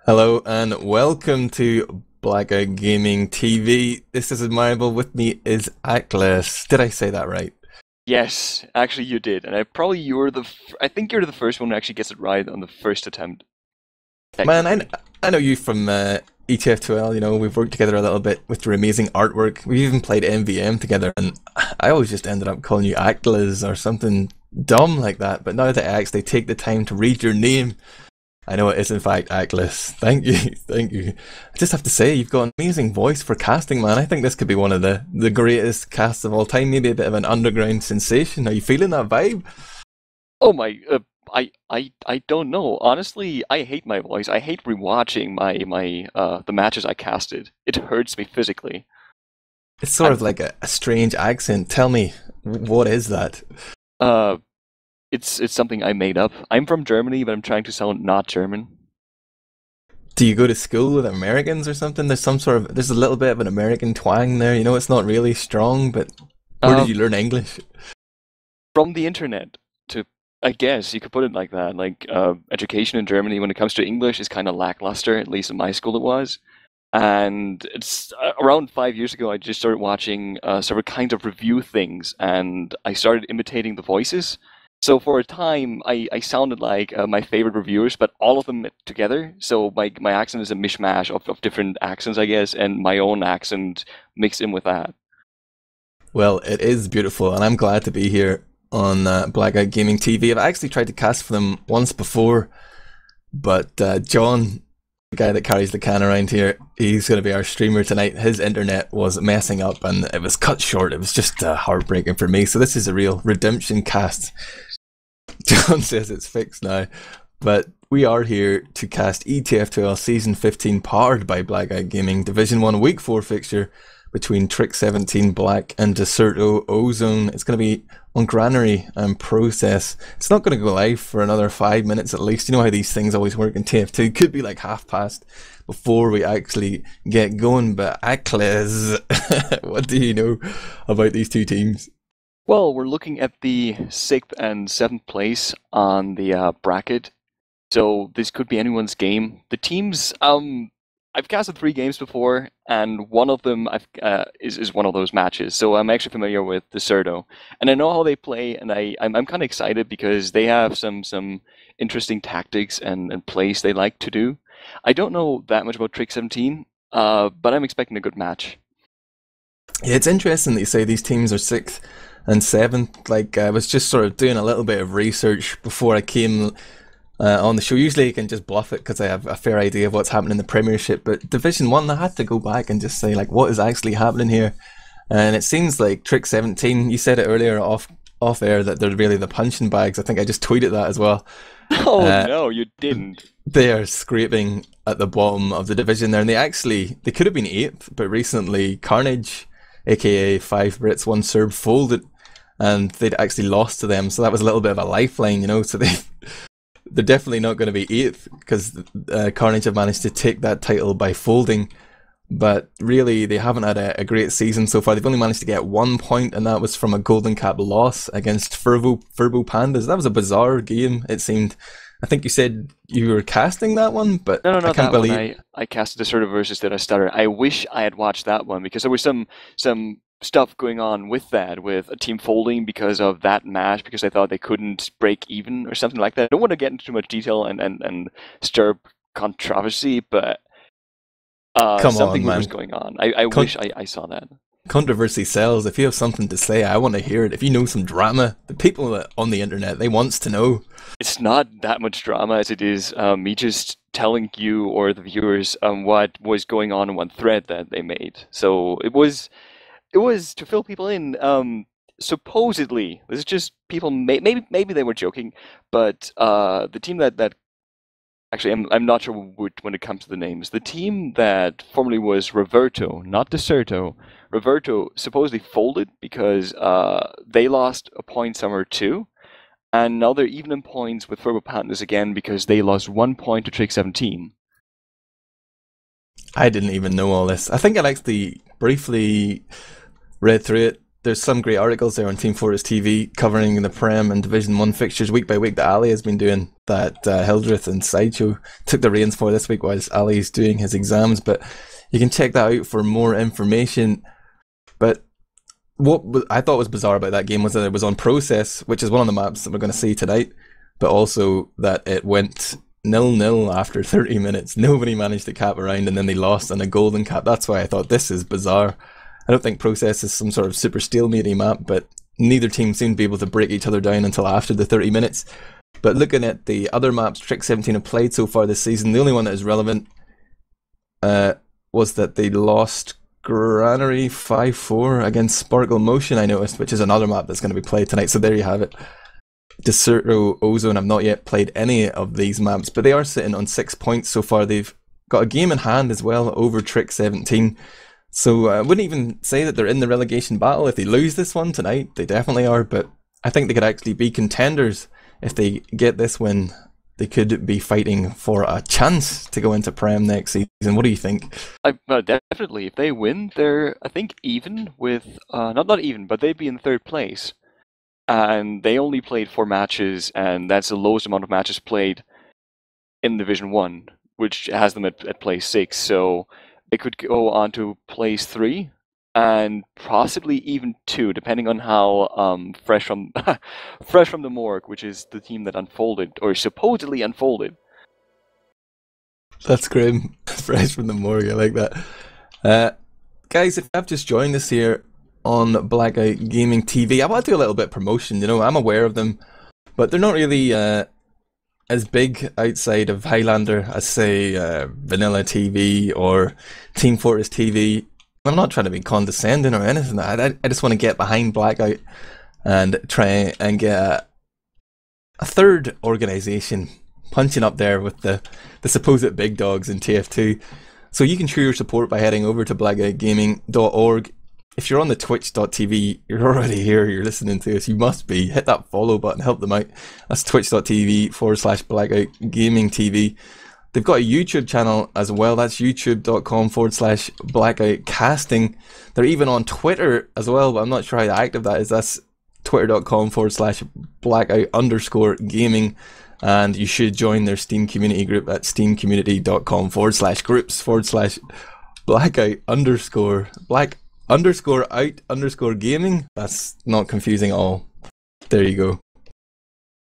Hello and welcome to Blackout Gaming TV. This is Admirable. With me is Atlas. Did I say that right? Yes, actually you did, and I think you're the first one who actually gets it right on the first attempt. Man, Technically. I know you from ETF2L. You know, we've worked together a little bit with your amazing artwork. We even played MVM together, and I always just ended up calling you Atlas or something dumb like that. But now that I actually take the time to read your name, I know it is in fact Atlas. Thank you, thank you. I just have to say, you've got an amazing voice for casting, man. I think this could be one of the greatest casts of all time. Maybe a bit of an underground sensation. Are you feeling that vibe? Oh my, I don't know. Honestly, I hate my voice. I hate rewatching the matches I casted. It hurts me physically. It's sort of And like a strange accent. Tell me, what is that? uh, it's something I made up. I'm from Germany, but I'm trying to sound not German. Do you go to school with Americans or something? There's a little bit of an American twang there. You know, it's not really strong, but where did Uh, you learn English? from the internet to, I guess you could put it like that. Like education in Germany when it comes to English is kind of lackluster. At least in my school it was. And it's around 5 years ago, I just started watching several kinds of review things, and I started imitating the voices. So for a time, I sounded like my favorite reviewers, but all of them together. So my accent is a mishmash of different accents, I guess, and my own accent mixed in with that. Well, it is beautiful, and I'm glad to be here on Blackout Gaming TV. I've actually tried to cast for them once before, but John, the guy that carries the can around here, he's going to be our streamer tonight. His internet was messing up, and it was cut short. It was just heartbreaking for me. So this is a real redemption cast. John says it's fixed now, but we are here to cast ETF2L Season 15 powered by Blackout Gaming Division 1 Week 4 fixture between Trick17 Black and Decerto.Ozone. It's going to be on Granary and Process. It's not going to go live for another 5 minutes at least. You know how these things always work in TF2. It could be like half past before we actually get going. But Akles, what do you know about these two teams? Well, we're looking at the 6th and 7th place on the bracket. So this could be anyone's game. The teams, I've casted 3 games before, and one of them is one of those matches. So I'm actually familiar with Decerto, and I know how they play, and I'm kind of excited because they have some interesting tactics and plays they like to do. I don't know that much about Trick17, but I'm expecting a good match. Yeah, it's interesting that you say these teams are 6th and 7th. Like, I was just sort of doing a little bit of research before I came on the show. Usually you can just bluff it because I have a fair idea of what's happening in the Premiership, but Division 1, I had to go back and just say, like, what is actually happening here? And it seems like Trick17, you said it earlier off air that they're really the punching bags. I think I just tweeted that as well. Oh no, you didn't. They are scraping at the bottom of the division there, and they could have been 8th, but recently Carnage, aka 5 Brits 1 Serb, folded, and they'd actually lost to them, so that was a little bit of a lifeline, you know. So they're definitely not going to be 8th because Carnage have managed to take that title by folding, but really they haven't had a great season so far. They've only managed to get 1 point, and that was from a Golden Cap loss against Furbo Pandas. That was a bizarre game, it seemed. I think you said you were casting that one, but No, no, I not can't that one. believe... I casted Decerto versus Did I Stutter. I wish I had watched that one because there was some stuff going on with that, with a team folding because of that match, because they thought they couldn't break even or something like that. I don't want to get into too much detail and stir up controversy, but Come something on, was man. going on. I Con- wish I saw that. Controversy sells. If you have something to say, I want to hear it. If you know some drama, the people on the internet, they wants to know. It's not that much drama as it is me just telling you or the viewers what was going on in one thread that they made. So it was to fill people in. Supposedly, this is just people. Maybe they were joking, but the team that actually I'm not sure when it comes to the names. The team that formerly was Reverto, not Decerto. Reverto supposedly folded because they lost a point somewhere too, and now they're even in points with Furbo Pandas again because they lost 1 point to Trick17. I didn't even know all this. I think I actually briefly read through it there's some great articles there on Team Fortress TV covering the Prem and Division 1 fixtures week by week that Ali has been doing, that Hildreth and Sideshow took the reins for this week whilst Ali's doing his exams. But you can check that out for more information. But what I thought was bizarre about that game was that it was on Process, which is one of the maps that we're going to see tonight, but also that it went 0-0 after 30 minutes. Nobody managed to cap around, and then they lost on a golden cap. That's why I thought this is bizarre. I don't think Process is some sort of super stalemate map, but neither team seemed to be able to break each other down until after the 30 minutes. But looking at the other maps Trick17 have played so far this season, the only one that is relevant was that they lost Granary 5-4 against Sparkle Motion, I noticed, which is another map that's going to be played tonight. So there you have it. Decerto.Ozone have not yet played any of these maps, but they are sitting on 6 points so far. They've got a game in hand as well over Trick17. So I wouldn't even say that they're in the relegation battle. If they lose this one tonight, they definitely are, but I think they could actually be contenders. If they get this win, they could be fighting for a chance to go into Prem next season. What do you think? Definitely. If they win, they're, I think, even with, not even, but they'd be in third place. And they only played 4 matches, and that's the lowest amount of matches played in Division 1, which has them at place 6. So they could go on to place 3 and possibly even 2, depending on how fresh from the morgue, which is the team that unfolded or supposedly unfolded. That's grim. Fresh from the morgue, I like that. Guys, if you've just joined us here on Blackout Gaming TV, I want to do a little bit of promotion. You know, I'm aware of them, but they're not really as big outside of Highlander as, say, Vanilla TV or Team Fortress TV. I'm not trying to be condescending or anything. I just want to get behind Blackout and try and get a third organisation punching up there with the supposed big dogs in TF2. So you can show your support by heading over to blackoutgaming.org. If you're on the Twitch.tv, you're already here, you're listening to us, you must be. Hit that follow button, help them out. That's twitch.tv/blackoutgamingtv. They've got a YouTube channel as well. That's youtube.com/blackoutcasting. They're even on Twitter as well, but I'm not sure how active that is. That's twitter.com/blackout_gaming. And you should join their Steam community group at steamcommunity.com/groups/black_out_gaming. That's not confusing at all. There you go.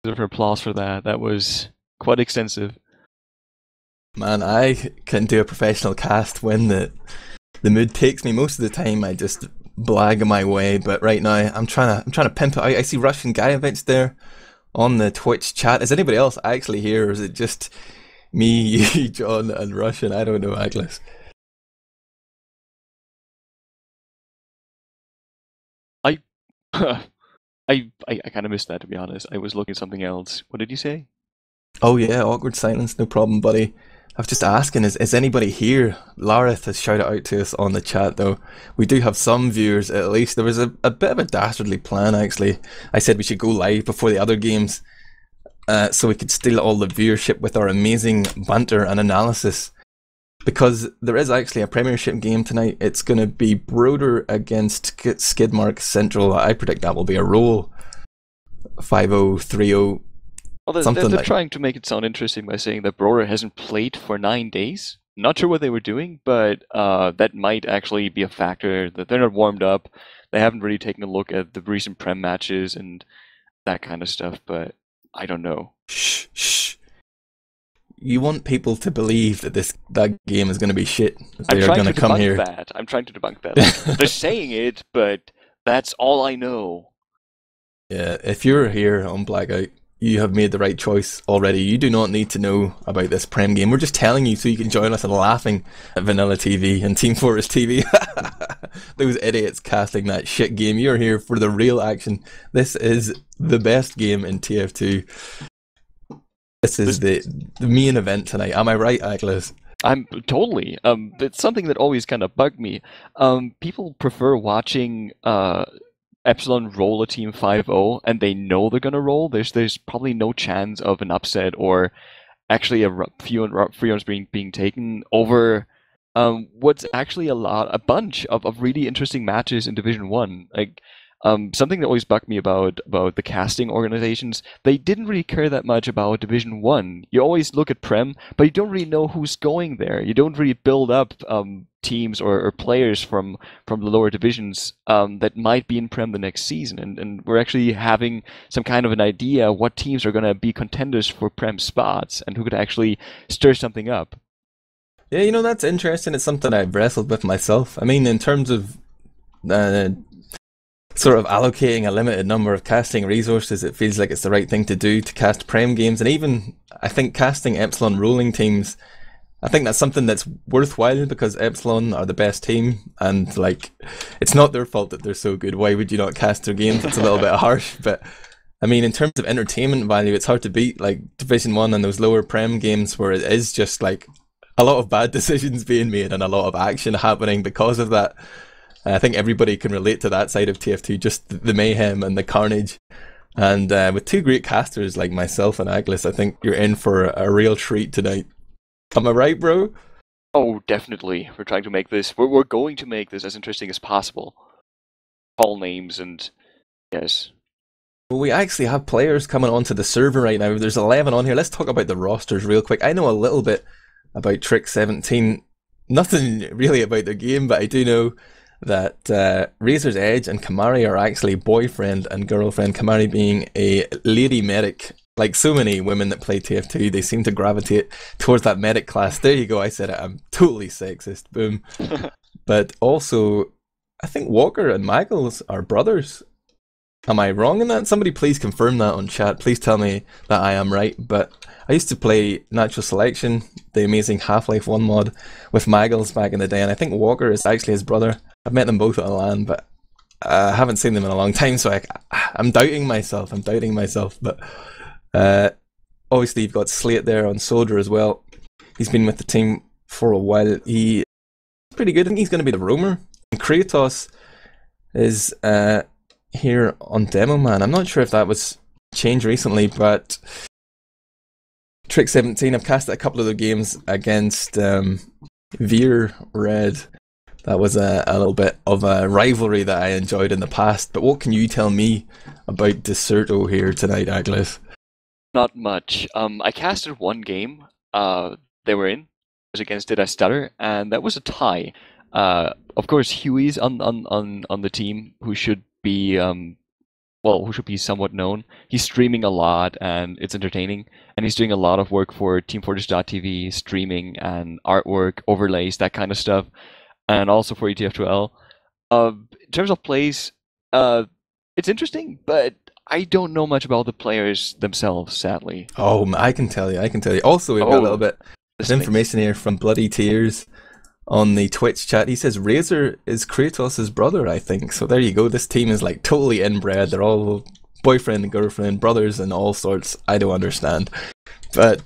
Deserve applause for that. That was quite extensive. Man, I can do a professional cast when the mood takes me. Most of the time I just blag my way, but right now I'm trying to pimp it out. I see Russian Guyevich there on the Twitch chat. Is anybody else actually here, or is it just me, you, John, and Russian? I don't know, Agnes. I kind of missed that, to be honest. I was looking at something else. What did you say? Oh yeah, awkward silence, no problem, buddy. I was just asking, is anybody here? Lareth has shouted out to us on the chat, though. We do have some viewers, at least. There was a bit of a dastardly plan, actually. I said we should go live before the other games, so we could steal all the viewership with our amazing banter and analysis. Because there is actually a Premiership game tonight. It's going to be Broder against Skidmark Central. I predict that will be a roll. 5-0, 3-0. Well, they're trying to make it sound interesting by saying that Broder hasn't played for 9 days. Not sure what they were doing, but that might actually be a factor, that they're not warmed up. They haven't really taken a look at the recent Prem matches and that kind of stuff, but I don't know. Shh. You want people to believe that that game is going to be shit. I'm trying to debunk that. They're saying it, but that's all I know. Yeah, if you're here on Blackout, you have made the right choice already. You do not need to know about this Prem game. We're just telling you so you can join us and laughing at Vanilla TV and Team Fortress TV. Those idiots casting that shit game. You're here for the real action. This is the best game in TF2. This is the main event tonight. Am I right, Agnes? I'm totally. It's something that always kind of bugged me. People prefer watching Epsilon roll a team 5-0 and they know they're gonna roll. There's probably no chance of an upset or actually a few rounds being taken over what's actually a bunch of really interesting matches in Division 1. Like Something that always bugged me about the casting organizations, they didn't really care that much about Division 1. You always look at Prem, but you don't really know who's going there. You don't really build up teams or players from the lower divisions that might be in Prem the next season. And we're actually having some kind of an idea what teams are going to be contenders for Prem spots and who could actually stir something up. Yeah, you know, that's interesting. It's something I've wrestled with myself. I mean, in terms of sort of allocating a limited number of casting resources, it feels like it's the right thing to do to cast Prem games. And even, I think, casting Epsilon rolling teams, I think that's something that's worthwhile because Epsilon are the best team. And, like, it's not their fault that they're so good. Why would you not cast their games? It's a little bit harsh. But, I mean, in terms of entertainment value, it's hard to beat, like, Division 1 and those lower Prem games where it is just, like, a lot of bad decisions being made and a lot of action happening because of that. I think everybody can relate to that side of TF2, just the mayhem and the carnage. And with two great casters like myself and Aglis, I think you're in for a real treat tonight. Am I right, bro? Oh, definitely. We're trying to make this, we're going to make this as interesting as possible. All names and yes. Well, we actually have players coming onto the server right now. There's 11 on here. Let's talk about the rosters real quick. I know a little bit about Trick17. Nothing really about the game, but I do know that Razor's Edge and Kamari are actually boyfriend and girlfriend. Kamari being a lady medic. Like so many women that play TF2, they seem to gravitate towards that medic class. There you go, I said it. I'm totally sexist. Boom. But also, I think Walker and Maggles are brothers. Am I wrong in that? Somebody please confirm that on chat. Please tell me that I am right. But I used to play Natural Selection, the amazing Half-Life 1 mod, with Maggles back in the day, and I think Walker is actually his brother. I've met them both at a LAN, but I haven't seen them in a long time, so I'm doubting myself. But obviously you've got Slate there on Soldier as well. He's been with the team for a while. He's pretty good. I think he's going to be the roamer. And Kratos is here on Demo Man. I'm not sure if that was changed recently, but Trick17, I've casted a couple of their games against Veer Red. That was a little bit of a rivalry that I enjoyed in the past. But what can you tell me about Decerto here tonight, Aglis? Not much. I casted one game they were in. It was against Did I Stutter, and that was a tie. Of course, Huey's on the team, who should be who should be somewhat known. He's streaming a lot, and it's entertaining. And he's doing a lot of work for TeamFortress.tv, streaming and artwork, overlays, that kind of stuff, and also for ETF2L. In terms of plays, it's interesting, but I don't know much about the players themselves, sadly. Oh, I can tell you. Also, we've got a little bit of information here from Bloody Tears on the Twitch chat. He says Razor is Kratos' brother, I think. So there you go. This team is like totally inbred. They're all boyfriend and girlfriend, brothers and all sorts. I don't understand. But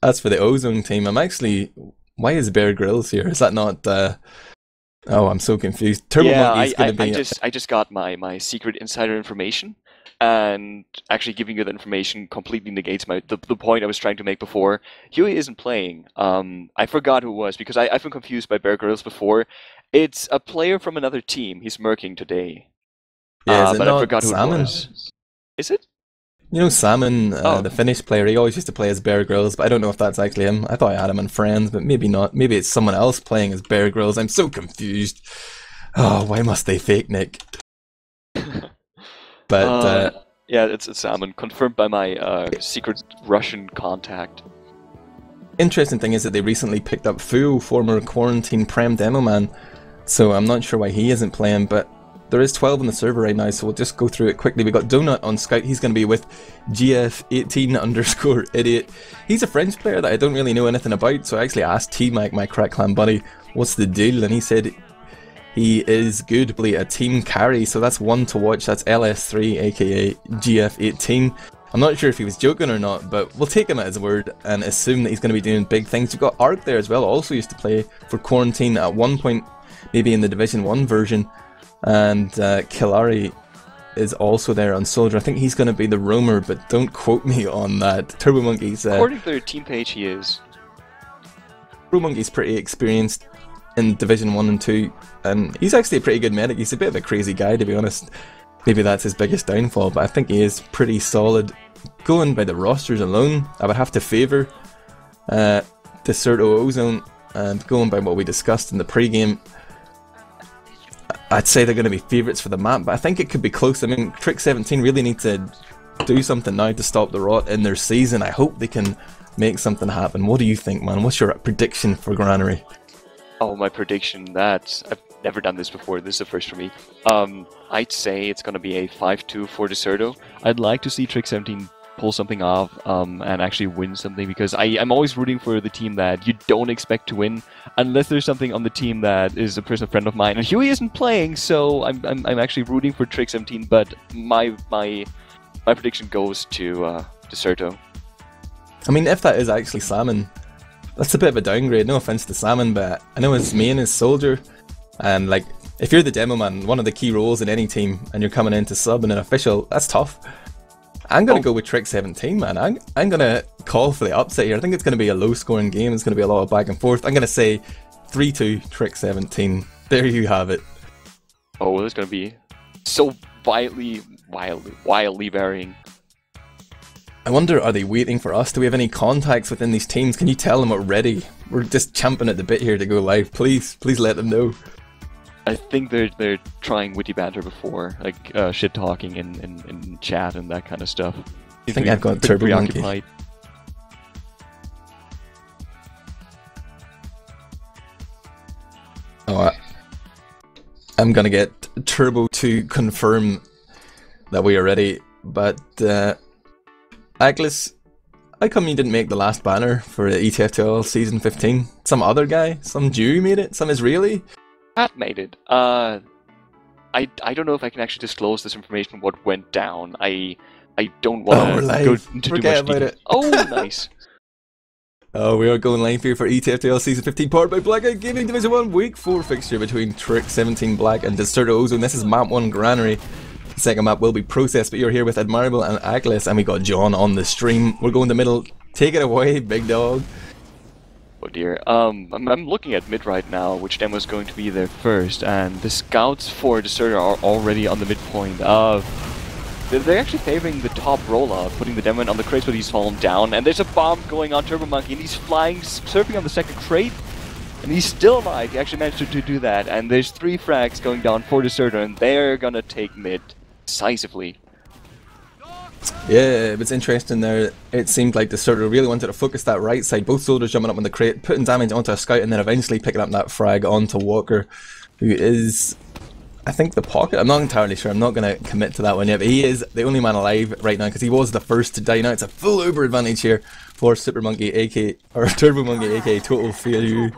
as for the Ozone team, I'm actually... Why is Bear Grylls here? Is that not... Oh, I'm so confused. Turbo Monkey's going to be... I just got my secret insider information. And actually giving you that information completely negates the point I was trying to make before. Huey isn't playing. I forgot who it was because I've been confused by Bear Grylls before. It's a player from another team. He's murking today. Yeah, but I forgot who it was. Is it? You know Salmon, the Finnish player, he always used to play as Bear Grylls, but I don't know if that's actually him. I thought I had him in Friends, but maybe not. Maybe it's someone else playing as Bear Grylls. I'm so confused. Oh, why must they fake Nick? But yeah, it's Salmon, confirmed by my secret Russian contact. Interesting thing is that they recently picked up Fu, former Quarantine Prem demo man, so I'm not sure why he isn't playing, but there is 12 on the server right now, so we'll just go through it quickly. We got Donut on Scout. He's going to be with GF18_idiot. He's a French player that I don't really know anything about, so I actually asked T-Mac, my Crack Clan buddy, what's the deal, and he said he is good, a team carry, so that's one to watch. That's LS3, aka GF18. I'm not sure if he was joking or not, but we'll take him at his word and assume that he's going to be doing big things. We've got Ark there as well, also used to play for Quarantine at one point, maybe in the Division 1 version. And Killari is also there on Soldier. I think he's going to be the roamer, but don't quote me on that. Turbo Monkey's... according to their team page, he is. Turbo Monkey's pretty experienced in Division 1 and 2, and he's actually a pretty good medic. He's a bit of a crazy guy, to be honest. maybe that's his biggest downfall, but I think he is pretty solid. Going by the rosters alone, I would have to favour Decerto.Ozone, and going by what we discussed in the pre-game, I'd say they're going to be favourites for the map, but I think it could be close. I mean, Trick17 really need to do something now to stop the rot in their season. I hope they can make something happen. What do you think, man? What's your prediction for Granary? Oh, my prediction, that I've never done this before. This is the first for me. I'd say it's going to be a 5-2 for Decerto. I'd like to see Trick17 pull something off and actually win something, because I'm always rooting for the team that you don't expect to win, unless there's something on the team that is a personal friend of mine. And Huey isn't playing, so I'm actually rooting for Trick17. But my prediction goes to Decerto. I mean, if that is actually Salmon, that's a bit of a downgrade. No offense to Salmon, but I know his main is Soldier, and like, if you're the demo man, one of the key roles in any team, and you're coming in to sub in an official, that's tough. I'm going to go with Trick17, man. I'm going to call for the upset here. I think it's going to be a low-scoring game. It's going to be a lot of back and forth. I'm going to say 3-2 Trick17. There you have it. Oh, it's going to be so wildly varying. I wonder, are they waiting for us? Do we have any contacts within these teams? Can you tell them we're ready? We're just champing at the bit here to go live. Please let them know. I think they're trying witty banter before, like shit talking in chat and that kind of stuff. I think I've got Turbo Monkey. Oh, I'm gonna get Turbo to confirm that we are ready. But Aglis, how come you didn't make the last banner for the ETF2L season 15? Some other guy, some Jew made it, some Israeli. Pat made it. I don't know if I can actually disclose this information, what went down. I don't want to go into too much detail. Oh, nice. Oh, we are going live here for ETF2L Season 15, powered by Blackout Gaming Division 1, Week 4 fixture between Trick17 Black and Decerto.Ozone. This is Map 1 Granary. The second map will be Process, but you're here with Admirable and Aglis, and we got John on the stream. We're going the middle. Take it away, big dog. Oh dear. I'm looking at mid right now, which demo is going to be there first, and the scouts for Decerto are already on the midpoint. They're actually favoring the top rollout, putting the demo on the crates, but he's fallen down, and there's a bomb going on Turbo Monkey, and he's flying, surfing on the second crate, and he's still alive. He actually managed to do that, and there's 3 frags going down for Decerto, and they're gonna take mid decisively. Yeah, it was interesting there. It seemed like Decerto really wanted to focus that right side. Both soldiers jumping up on the crate, putting damage onto a scout, and then eventually picking up that frag onto Walker, who is, I think, the pocket. I'm not entirely sure. I'm not going to commit to that one yet, but he is the only man alive right now because he was the first to die. Now it's a full Uber advantage here for Super Monkey, or Turbo Monkey, aka Total Failure,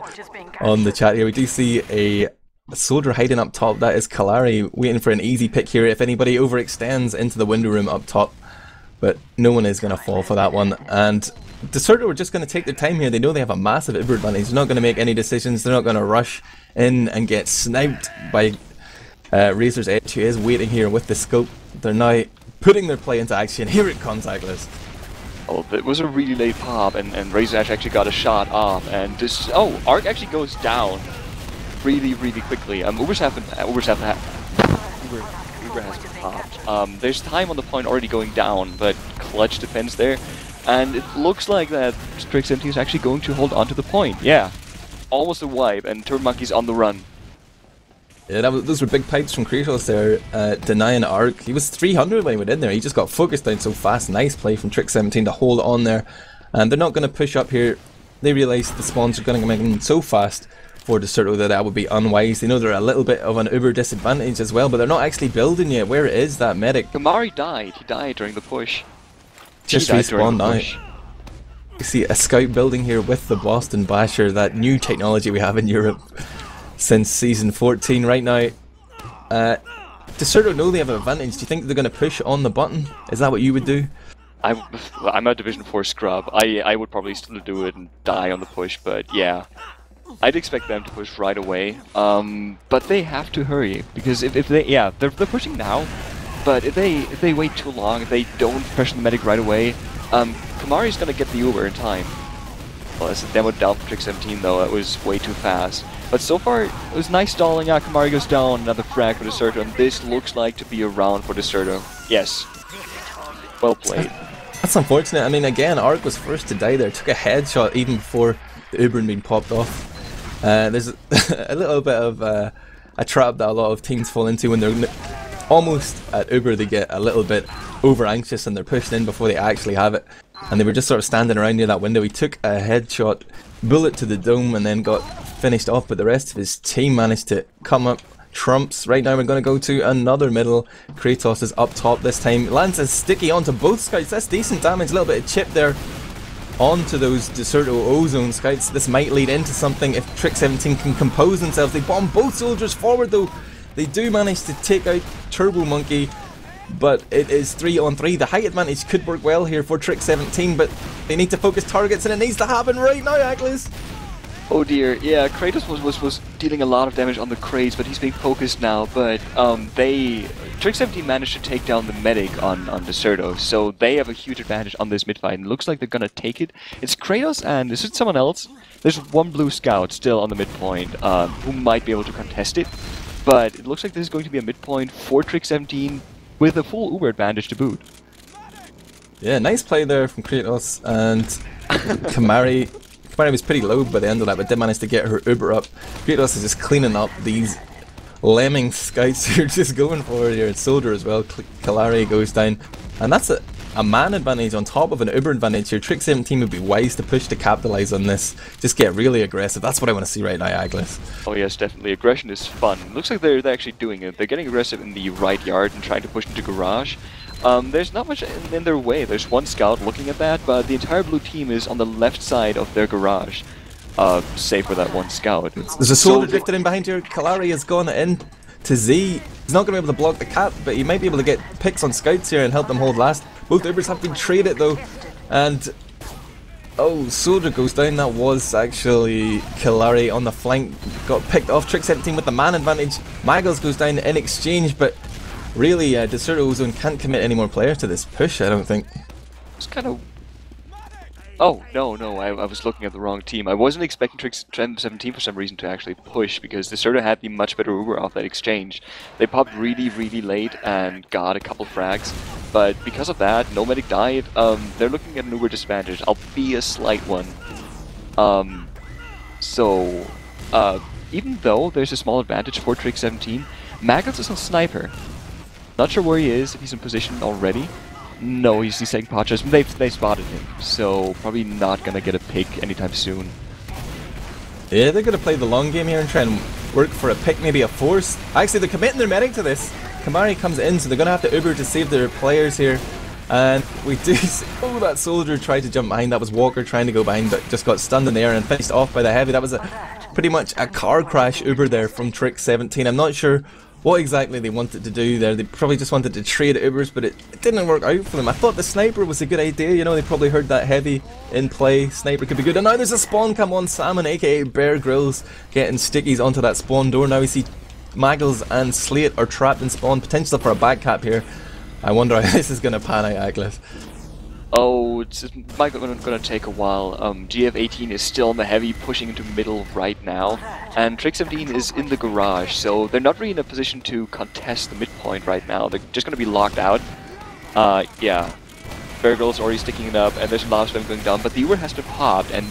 on the chat here. We do see a soldier hiding up top. That is Kalari waiting for an easy pick here if anybody overextends into the window room up top. But no one is going to fall for that one. And Decerto are just going to take their time here. They know they have a massive Uber advantage. They're not going to make any decisions. They're not going to rush in and get sniped by Razor's Edge, who is waiting here with the scope. They're now putting their play into action. Here it comes, Aglis. Oh, it was a really late pop, and Razor's Edge actually got a shot off. And this, Arc actually goes down really quickly. Uber has popped. There's time on the point already going down, but clutch defense there, and it looks like that Trick17 is actually going to hold on to the point. Yeah, almost a wipe, and Turbo Monkey's on the run. Yeah, those were big pipes from Kratos there, denying Arc. He was 300 when he went in there. He just got focused down so fast. Nice play from Trick17 to hold on there, and they're not going to push up here. They realise the spawns are going to come in so fast for Decerto that would be unwise. They know they're a little bit of an Uber disadvantage as well, but they're not actually building yet. Where is that medic? Kamari died. He died during the push. Just respawned now. You see a scout building here with the Boston Basher, that new technology we have in Europe since season 14 right now. Decerto know they have an advantage. Do you think they're going to push on the button? Is that what you would do? I'm a Division 4 scrub. I would probably still do it and die on the push, but yeah. I'd expect them to push right away, but they have to hurry, because if they, they're pushing now, but if they wait too long, if they don't pressure the medic right away, Kamari's gonna get the Uber in time. Well, that's a demo down for Trick17 though, that was way too fast. But so far, it was nice stalling. Kamari goes down, another frag for Decerto, and this looks like to be a round for Decerto. Yes. Well played. That's unfortunate. I mean, again, Ark was first to die there, took a headshot even before the Uberin being popped off. There's a little bit of a trap that a lot of teams fall into when they're almost at Uber. They get a little bit over anxious and they're pushed in before they actually have it. And they were just sort of standing around near that window. He took a headshot bullet to the dome and then got finished off, but the rest of his team managed to come up trumps. Right now we're going to go to another middle. Kratos is up top this time. Lands a sticky onto both scouts. That's decent damage. A little bit of chip there onto those Decerto.Ozone scouts. This might lead into something if Trick17 can compose themselves. They bomb both soldiers forward though. They do manage to take out Turbo Monkey, but it is 3-on-3. The height advantage could work well here for Trick17, but they need to focus targets and it needs to happen right now, Aglis. Oh dear, yeah, Kratos was dealing a lot of damage on the crates, but he's being focused now, but Trick17 managed to take down the medic on Decerto, so they have a huge advantage on this mid-fight, and it looks like they're gonna take it. It's Kratos and is it someone else? There's one blue scout still on the midpoint, who might be able to contest it, but it looks like this is going to be a midpoint for Trick17 with a full Uber advantage to boot. Yeah, nice play there from Kratos, and Kamari was pretty low by the end of that, but did manage to get her Uber up. Kratos is just cleaning up these lemming scouts who are just going for it here. Soldier as well. Kalari goes down, and that's a man advantage on top of an Uber advantage here. Trick17 would be wise to push to capitalize on this. Just get really aggressive. That's what I want to see right now, Aglis. Oh yes, definitely. Aggression is fun. Looks like they're actually doing it. They're getting aggressive in the right yard and trying to push into garage. There's not much in their way. There's one scout looking at that, but the entire blue team is on the left side of their garage, save for that one scout. There's a soldier drifted in behind here. Kalari has gone in to Z. He's not going to be able to block the cap, but he might be able to get picks on scouts here and help them hold last. Both Ubers have been traded though, and oh, soldier goes down. That was actually Kalari on the flank. Got picked off. Trick17 with the man advantage. Magels goes down in exchange, but really, Decerto.Ozone can't commit any more players to this push, I don't think. It's kind of... Oh, no, I was looking at the wrong team. I wasn't expecting Trick17 for some reason to actually push, because Decerto had the much better Uber off that exchange. They popped really late and got a couple frags, but because of that, no medic died. They're looking at an Uber disadvantage, albeit a slight one. Even though there's a small advantage for Trick17, Maggots is on Sniper. Not sure where he is, if he's in position already. No, he's taking pot shots. They spotted him, so probably not gonna get a pick anytime soon. Yeah, they're gonna play the long game here and try and work for a pick, maybe a force. Actually, they're committing their medic to this. Kamari comes in, so they're gonna have to Uber to save their players here. And we do see, oh, that soldier tried to jump behind. That was Walker trying to go behind, but just got stunned in the air and finished off by the heavy. That was pretty much a car crash Uber there from Trick17. I'm not sure what exactly they wanted to do there. They probably just wanted to trade Ubers, but it didn't work out for them. I thought the sniper was a good idea, you know, they probably heard that heavy in play. Sniper could be good. And now there's a spawn cam on Salmon, aka Bear Grylls, getting stickies onto that spawn door. Now we see Magels and Slate are trapped in spawn. Potential for a back cap here. I wonder how this is going to pan out, Aglis. Oh, it's gonna take a while. GF18 is still in the heavy, pushing into middle right now, and Trick17 is in the garage, so they're not really in a position to contest the midpoint right now. They're just gonna be locked out. Yeah. Bear Grylls already sticking it up, and there's a lot of them going down, but the Uber has been popped, and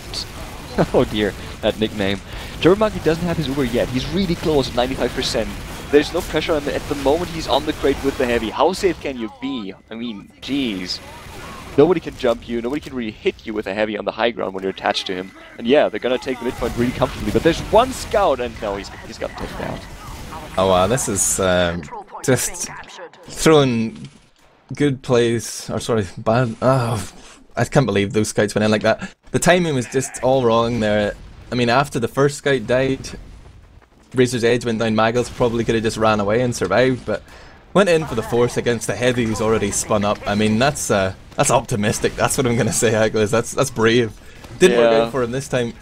oh dear, that nickname. Turbo Monkey doesn't have his Uber yet. He's really close at 95%. There's no pressure on him at the moment. He's on the crate with the heavy. How safe can you be? I mean, jeez. Nobody can jump you, nobody can really hit you with a heavy on the high ground when you're attached to him. And yeah, they're gonna take the midpoint really comfortably, but there's one scout, and no, he's got taken down. Oh wow, this is just throwing good plays, or sorry, bad. Oh, I can't believe those scouts went in like that. The timing was just all wrong there. I mean, after the first scout died, Razor's Edge went down. Magels probably could have just ran away and survived, but went in for the force against the heavy who's already spun up. I mean, that's optimistic. That's what I'm gonna say, Aglis. That's brave. Didn't work out for him this time.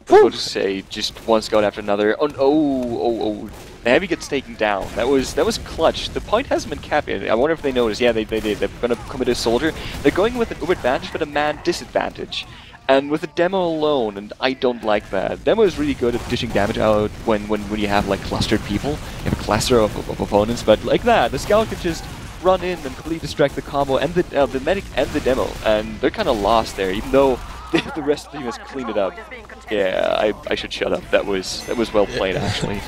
I was going to say just one scout after another. Oh! The heavy gets taken down. That was clutch. The point hasn't been capped yet. I wonder if they noticed. Yeah, they did. They're gonna commit a soldier. They're going with an Uber advantage, but a man disadvantage. And with the demo alone, and I don't like that. Demo is really good at dishing damage out when you have like clustered people. You have a cluster of opponents, but like that, the scout can just run in and completely distract the combo and the medic and the demo, and they're kind of lost there, even though the rest of the team has cleaned it up. Yeah, I should shut up. That was well played, actually.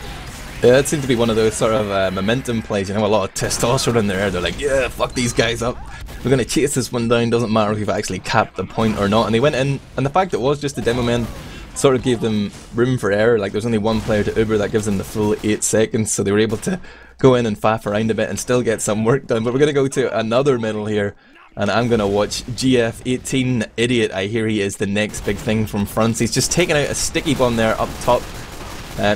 Yeah, it seemed to be one of those sort of momentum plays, you know, a lot of testosterone in there. They're like, yeah, fuck these guys up. We're going to chase this one down, doesn't matter if we've actually capped the point or not. And they went in, and the fact that it was just the demo men sort of gave them room for error. Like, there's only one player to Uber that gives them the full 8 seconds, so they were able to go in and faff around a bit and still get some work done. But we're going to go to another middle here, and I'm going to watch GF18 Idiot. I hear he is the next big thing from France. He's just taking out a sticky bomb there up top.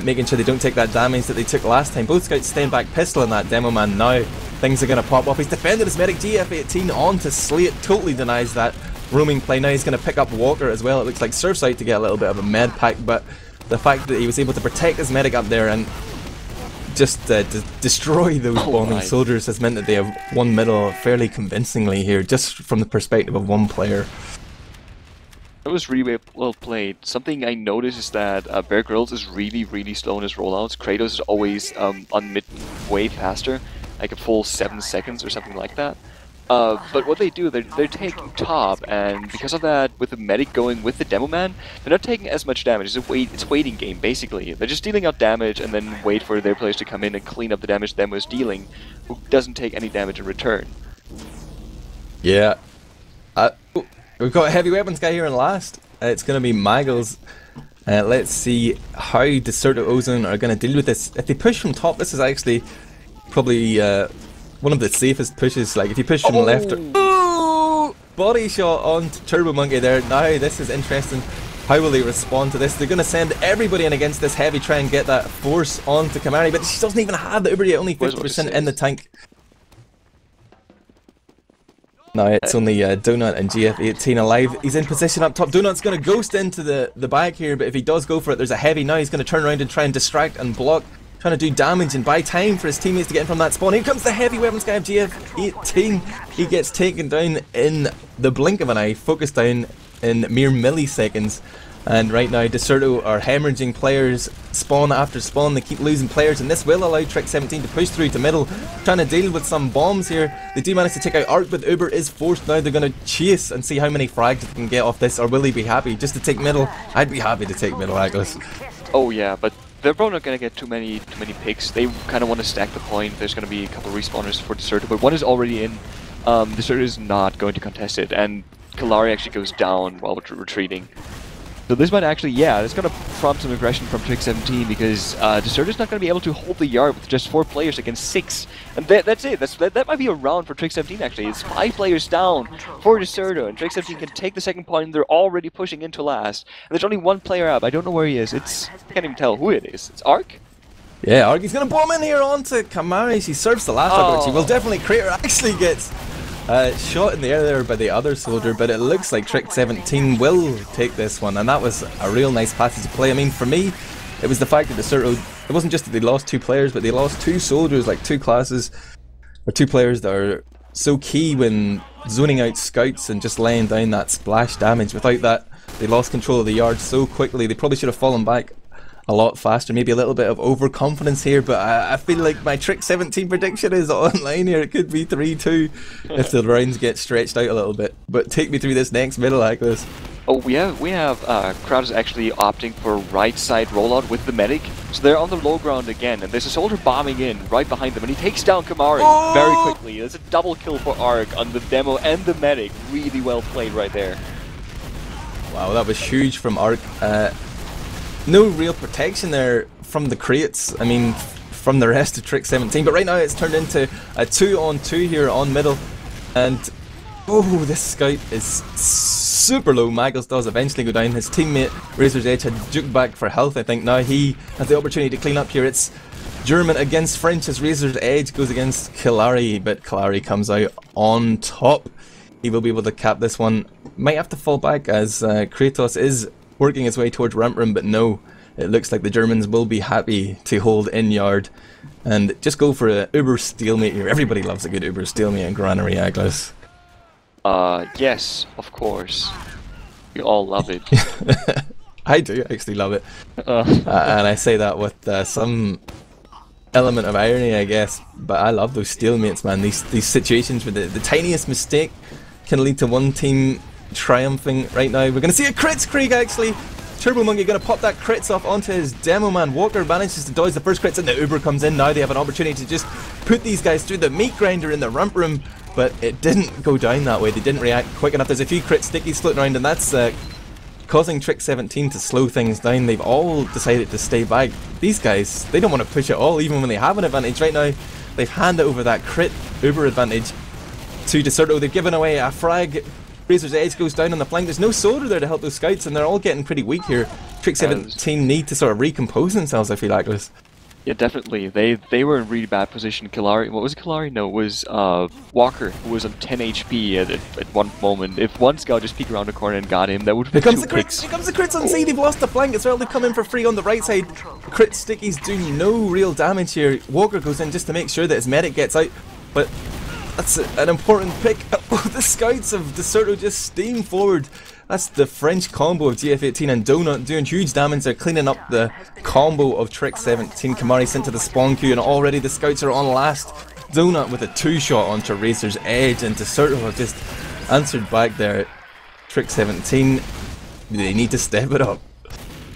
Making sure they don't take that damage that they took last time. Both scouts staying back pistol on that demo man now. Things are going to pop off. He's defended his medic. GF18 on to Slate. Totally denies that roaming play. Now he's going to pick up Walker as well. It looks like Surf's out to get a little bit of a med pack, but the fact that he was able to protect his medic up there and just destroy those bombing soldiers has meant that they have won middle fairly convincingly here, just from the perspective of one player. That was really well played. Something I noticed is that Bear Grylls is really slow in his rollouts. Kratos is always on mid way faster, like a full 7 seconds or something like that. But what they do, they're taking top, and because of that, with the medic going with the demo man, they're not taking as much damage. It's a waiting game, basically. They're just dealing out damage and then wait for their players to come in and clean up the damage demo is dealing, who doesn't take any damage in return. Yeah. We've got a heavy weapons guy here in last. It's going to be Maggles. Let's see how Decerto.Ozone are going to deal with this. If they push from top, this is actually probably one of the safest pushes. Like, if you push from left or... Body shot on Turbo Monkey there. Now this is interesting. How will they respond to this? They're going to send everybody in against this heavy, try and get that force onto Kamari, but she doesn't even have the Uber yet, only 50% in the tank. No, it's only Donut and GF18 alive. He's in position up top. Donut's going to ghost into the bag here, but if he does go for it, there's a heavy. Now he's going to turn around and try and distract and block, trying to do damage and buy time for his teammates to get in from that spawn. Here comes the heavy weapons guy of GF18. He gets taken down in the blink of an eye, focused down in mere milliseconds. And right now, Decerto are hemorrhaging players spawn after spawn. They keep losing players, and this will allow Trick17 to push through to middle, trying to deal with some bombs here. They do manage to take out Arc, but Uber is forced now. They're going to chase and see how many frags they can get off this, or will he be happy just to take middle? I'd be happy to take middle, Atlas. Oh yeah, but they're probably not going to get too many picks. They kind of want to stack the point. There's going to be a couple respawners for Decerto, but one is already in. Decerto is not going to contest it, and Kalari actually goes down while retreating. So this might actually, yeah, it's going to prompt some aggression from Trick17 because Decerto's not going to be able to hold the yard with just 4 players against 6. And that's it. That might be a round for Trick17 actually. It's 5 players down for Decerto, and Trick17 can take the second point, and they're already pushing into last. And there's only 1 player up. I don't know where he is. I can't even tell who it is. It's Arc? Yeah, Arc. He's going to bomb in here onto Kamari. She serves the last rocket, which he will definitely create. Actually gets... shot in the air there by the other soldier, but it looks like Trick17 will take this one, and that was a real nice passage of play. I mean, for me, it was the fact that Decerto, it wasn't just that they lost 2 players, but they lost 2 soldiers, like 2 classes, or 2 players that are so key when zoning out scouts and just laying down that splash damage. Without that, they lost control of the yard so quickly. They probably should have fallen back a lot faster, maybe a little bit of overconfidence here, but I feel like my Trick17 prediction is online here. It could be 3-2 if the rounds get stretched out a little bit. But take me through this next middle, Atlas. Oh, we have Kratos actually opting for right side rollout with the medic, so they're on the low ground again, and there's a soldier bombing in right behind them, and he takes down Kamari very quickly. There's a double kill for Arc on the demo and the medic. Really well played right there. Wow, that was huge from Arc. No real protection there from the crates, I mean, from the rest of Trick17, but right now it's turned into a 2-on-2 here on middle, and oh, this scout is super low. Maggles does eventually go down. His teammate Razor's Edge had juked back for health, I think. Now he has the opportunity to clean up here. It's German against French as Razor's Edge goes against Kalari, but Kalari comes out on top. He will be able to cap this one. Might have to fall back as Kratos is working his way towards ramp room, but no, it looks like the Germans will be happy to hold in yard and just go for a Uber stalemate here. Everybody loves a good Uber stalemate in Granary, Atlas. Yes, of course. We all love it. I do actually love it. Uh, And I say that with some element of irony, I guess. But I love those stalemates, man. These situations where the tiniest mistake can lead to one team triumphing right now. We're going to see a crits Krieg, actually. Turbo Monkey going to pop that crits off onto his demo man. Walker manages to dodge the first crits and the Uber comes in. Now they have an opportunity to just put these guys through the meat grinder in the ramp room, but it didn't go down that way. They didn't react quick enough. There's a few crit stickies floating around, and that's causing Trick17 to slow things down. They've all decided to stay back. These guys, they don't want to push it all, even when they have an advantage. Right now, they've handed over that crit Uber advantage to Decerto. They've given away a frag. Razor's Edge goes down on the flank. There's no soldier there to help those scouts, and they're all getting pretty weak here. Trick17 need to sort of recompose themselves, I feel like this. Yeah, definitely. They were in really bad position. Kalari, what was it, Kalari? No, it was Walker, who was on 10 HP at one moment. If one scout just peeked around the corner and got him, that would have been Here comes two the crits! picks. Here comes the crits on C! They've lost the flank as well. They've come in for free on the right side. Crit stickies do no real damage here. Walker goes in just to make sure that his medic gets out, but that's an important pick. The scouts of Decerto just steam forward. That's the French combo of GF18 and Donut doing huge damage. They're cleaning up the combo of Trick17. Kamari sent to the spawn queue, and already the scouts are on last. Donut with a 2-shot onto Razor's Edge, and Decerto have just answered back there. Trick17, they need to step it up.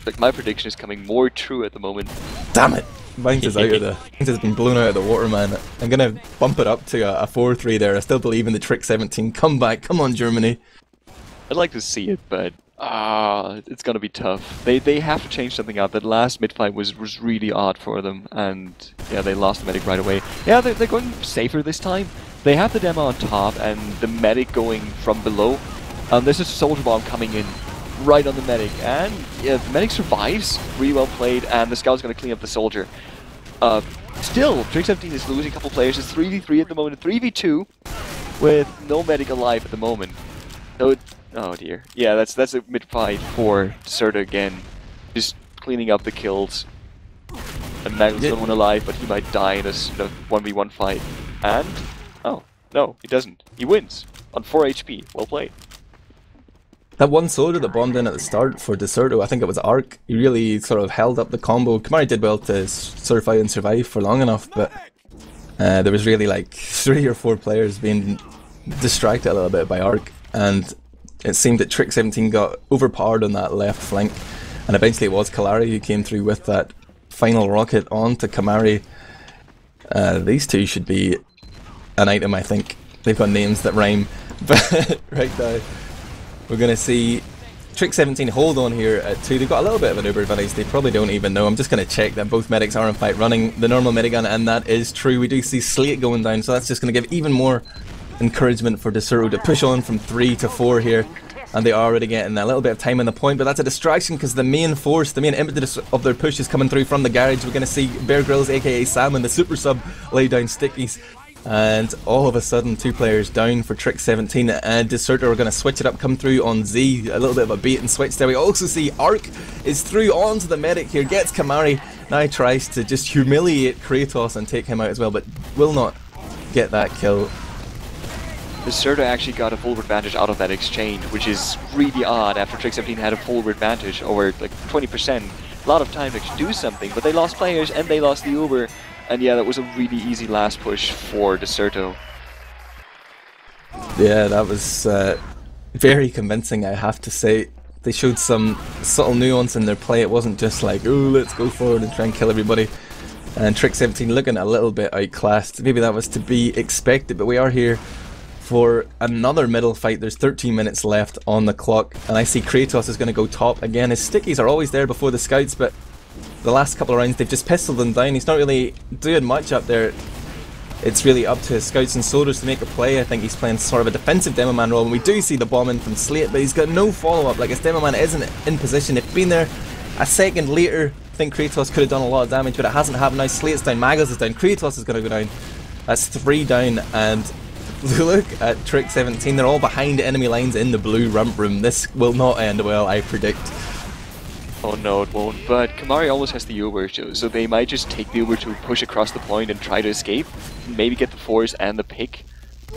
Like, my prediction is coming more true at the moment. Damn it! Banks is out of the. Banks has been blown out of the water, man. I'm gonna bump it up to a 4-3 there. I still believe in the Trick17 comeback. Come on, Germany. I'd like to see it, but it's gonna be tough. They have to change something out. That last mid fight was really odd for them, and yeah, they lost the medic right away. Yeah, they're going safer this time. They have the demo on top and the medic going from below. There's a soldier bomb coming in right on the medic, and yeah, the medic survives. Really well played, and the scout's gonna clean up the soldier. Still, Trick17 is losing a couple players. It's 3v3 at the moment, 3v2 with no medic alive at the moment. So oh dear. Yeah, that's a mid fight for Decerto again. Just cleaning up the kills. And Magnus is the one alive, but he might die in a 1v1 fight. And oh no, he doesn't. He wins on 4 HP. Well played. That one soldier that bombed in at the start for Decerto, I think it was Arc, he really sort of held up the combo. Kamari did well to survive and survive for long enough, but there was really like 3 or 4 players being distracted a little bit by Arc, and it seemed that Trick17 got overpowered on that left flank, and eventually it was Kalari who came through with that final rocket onto Kamari. These two should be an item, I think. They've got names that rhyme, but right now we're going to see Trick17 hold on here at 2. They've got a little bit of an Uber advantage, they probably don't even know. I'm just going to check that both medics are in fight running the normal minigun, and that is true. We do see Slate going down, so that's just going to give even more encouragement for Decerto to push on from 3 to 4 here, and they are already getting a little bit of time on the point, but that's a distraction because the main force, the main impetus of their push is coming through from the garage. We're going to see Bear Grylls aka Sam and the super sub lay down stickies, and all of a sudden 2 players down for Trick17, and Decerto are going to switch it up, come through on Z, a little bit of a bait and switch there. We also see Arc is through onto the medic here, gets Kamari, now tries to just humiliate Kratos and take him out as well, but will not get that kill. Decerto actually got a full advantage out of that exchange, which is really odd after Trick17 had a full advantage over like 20%. A lot of time to actually do something, but they lost players and they lost the Uber. And yeah, that was a really easy last push for Decerto. Yeah, that was very convincing, I have to say. They showed some subtle nuance in their play. It wasn't just like, oh, let's go forward and try and kill everybody. And Trick17 looking a little bit outclassed. Maybe that was to be expected, but we are here for another middle fight. There's 13 minutes left on the clock, and I see Kratos is going to go top again. His stickies are always there before the scouts, but the last couple of rounds they've just pistoled him down. He's not really doing much up there. It's really up to his scouts and soldiers to make a play. I think he's playing sort of a defensive demo man role, and we do see the bomb in from Slate, but he's got no follow-up. Like, his demo man isn't in position. If he'd been there a second later, I think Kratos could have done a lot of damage, but it hasn't happened. Now Slate's down, Magus is down, Kratos is going to go down. That's 3 down, and look at Trick17. They're all behind enemy lines in the blue ramp room. This will not end well, I predict. Oh no, it won't. But Kamari almost has the Uber, so they might just take the Uber to push across the point and try to escape. Maybe get the force and the pick.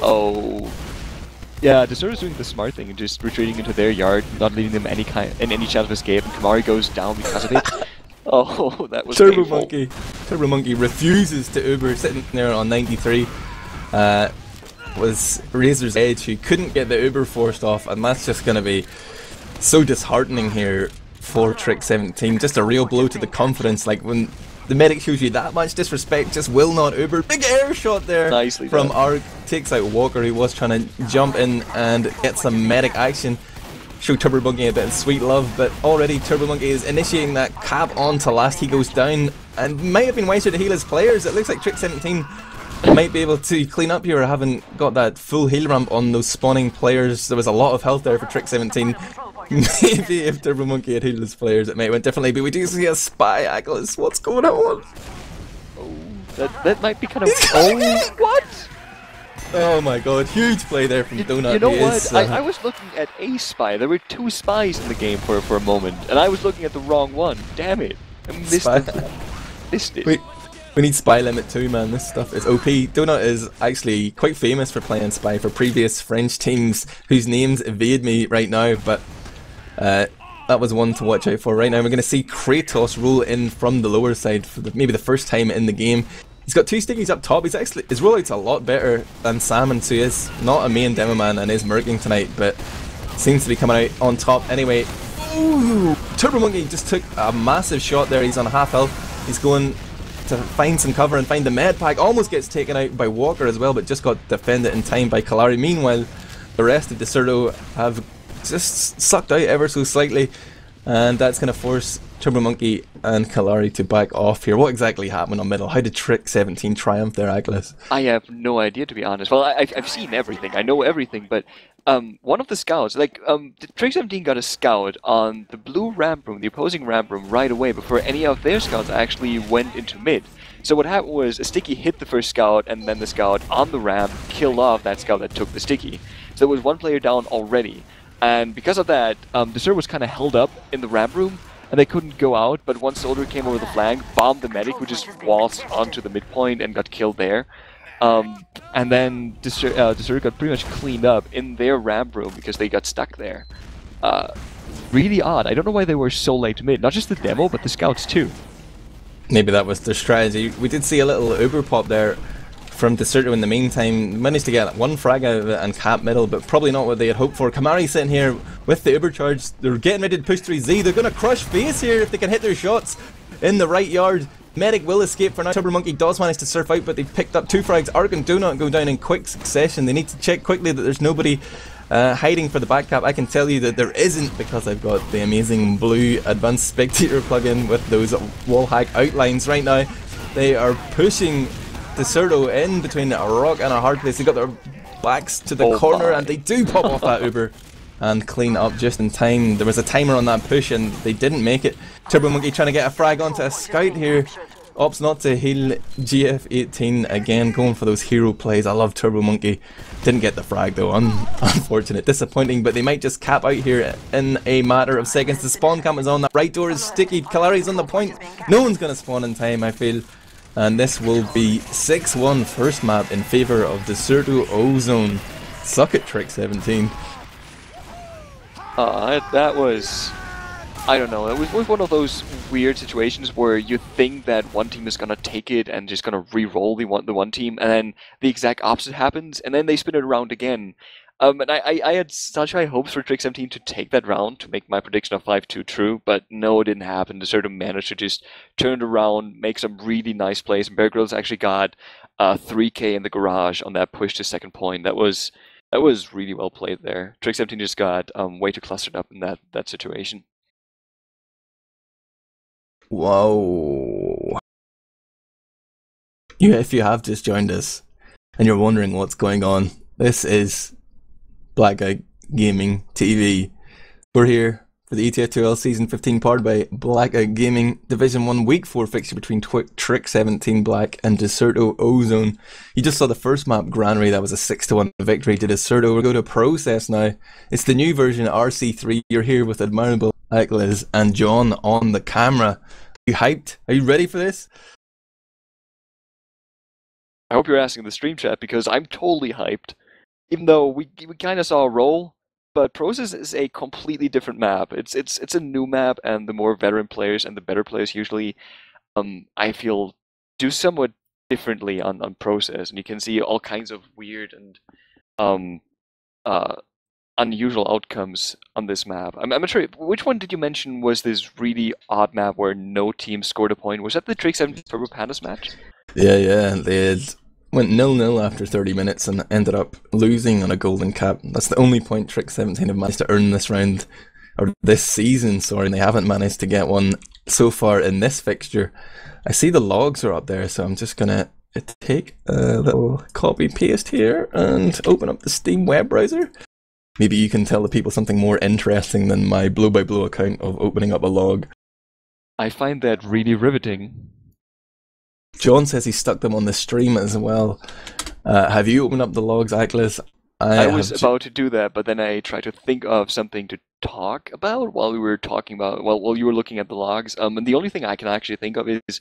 Oh. Yeah, Decerto's doing the smart thing and just retreating into their yard, not leaving them any chance of escape, and Kamari goes down because of it. Oh, that was painful. Turbo Monkey refuses to Uber, sitting there on 93. Was Razor's Edge, who couldn't get the Uber forced off, and that's just going to be so disheartening here for Trick17. Just a real blow to the confidence, like when the medic shows you that much disrespect, just will not Uber. Big air shot there. Nicely from done. Arg, takes out Walker, who was trying to jump in and get some medic action. Show Turbo Monkey a bit of sweet love, but already Turbo Monkey is initiating that cap on to last he goes down, and might have been wiser to heal his players. It looks like Trick17 might be able to clean up here. I haven't got that full heal ramp on those spawning players. There was a lot of health there for Trick17. Maybe if Turbo Monkey had healed his players it might have went differently, but we do see a spy, Aglis. What's going on? Oh, that might be kind of... Oh, what? Oh my god, huge play there from Donut. You know what? I was looking at a spy. There were 2 spies in the game for a moment, and I was looking at the wrong one. Damn it. I missed it. Missed it. We need spy limit too, man. This stuff is OP. Donut is actually quite famous for playing spy for previous French teams whose names evade me right now, but that was one to watch out for. Right now we're going to see Kratos roll in from the lower side for maybe the first time in the game. He's got 2 stickies up top. His rollout's a lot better than Salmon, so he is not a main demo man and is murking tonight, but seems to be coming out on top anyway. Ooh! Turbo Monkey just took a massive shot there. He's on half health. He's going to find some cover and find the med pack. Almost gets taken out by Walker as well, but just got defended in time by Kalari. Meanwhile, the rest of Decerto have just sucked out ever so slightly, and that's going to force Turbo Monkey and Kalari to back off here. What exactly happened on middle? How did Trick17 triumph there, Aglis? I have no idea, to be honest. Well, I've seen everything. I know everything, but one of the scouts, like, Trick17 got a scout on the blue ramp room, the opposing ramp room, right away before any of their scouts actually went into mid. So what happened was a sticky hit the first scout, and then the scout on the ramp killed off that scout that took the sticky. So there was 1 player down already. And because of that, the server was kind of held up in the ramp room, and they couldn't go out, but one soldier came over the flank, bombed the medic, who just waltzed onto the midpoint and got killed there. And then Decerto got pretty much cleaned up in their ramp room because they got stuck there. Really odd. I don't know why they were so late to mid. Not just the demo, but the scouts too. Maybe that was their strategy. We did see a little Uber pop there from Decerto in the meantime. Managed to get 1 frag out of it and cap middle, but probably not what they had hoped for. Kamari sitting here with the Uber charge. They're getting ready to push through Z. They're going to crush face here if they can hit their shots in the right yard. Medic will escape for now. Turbo Monkey does manage to surf out, but they've picked up 2 frags. Arc and do not go down in quick succession. They need to check quickly that there's nobody hiding for the back cap. I can tell you that there isn't, because I've got the amazing blue advanced spectator plugin with those wall hack outlines right now. They are pushing Decerto in between a rock and a hard place. They got their backs to the corner, and they do pop off that Uber and clean up just in time. There was a timer on that push and they didn't make it. Turbo Monkey trying to get a frag onto a scout here. Opts not to heal GF18 again, going for those hero plays. I love Turbo Monkey. Didn't get the frag though, unfortunate, disappointing, but they might just cap out here in a matter of seconds. The spawn camp is on, that right door is sticky, Kalari's on the point. No one's going to spawn in time, I feel. And this will be 6-1 first map in favour of Decerto.Ozone. Suck it, Trick17. That was... I don't know, it was one of those weird situations where you think that one team is gonna take it and just gonna re-roll the one team, and then the exact opposite happens, and then they spin it around again. And I had such high hopes for Trick17 to take that round to make my prediction of 5-2 true, but no, it didn't happen. Decerto managed to just turn it around, make some really nice plays, and Bear Grylls actually got 3k in the garage on that push to second point. That was really well played there. Trick17 just got way too clustered up in that situation. Whoa. If you have just joined us and you're wondering what's going on, this is Blackout Gaming TV. We're here for the ETF2L Season 15 powered by Blackout Gaming Division 1 Week 4 fixture between Trick17 Black and Decerto.Ozone. You just saw the first map, Granary. That was a 6-1 victory to Decerto. We're going to process now. It's the new version RC3. You're here with Admirable, Akliz and John on the camera. Are you hyped? Are you ready for this? I hope you're asking the stream chat because I'm totally hyped. even though we kind of saw a roll, but Process is a completely different map. It's a new map, and the more veteran players and the better players usually, I feel, do somewhat differently on Process, and you can see all kinds of weird and um uh unusual outcomes on this map. I'm not sure which one did you mention was this really odd map where no team scored a point. Was that the Trick17 Turbo Pandas match? Yeah, they went 0-0 after 30 minutes and ended up losing on a golden cap. That's the only point Trick17 have managed to earn this round, or this season, sorry, and they haven't managed to get one so far in this fixture. I see the logs are up there, so I'm just gonna take a little copy paste here and open up the Steam web browser. Maybe you can tell the people something more interesting than my blow-by-blow account of opening up a log. I find that really riveting. John says he stuck them on the stream as well. Have you opened up the logs, Aklis? I was about to do that, but then I tried to think of something to talk about while we were talking about, while you were looking at the logs. And the only thing I can actually think of is,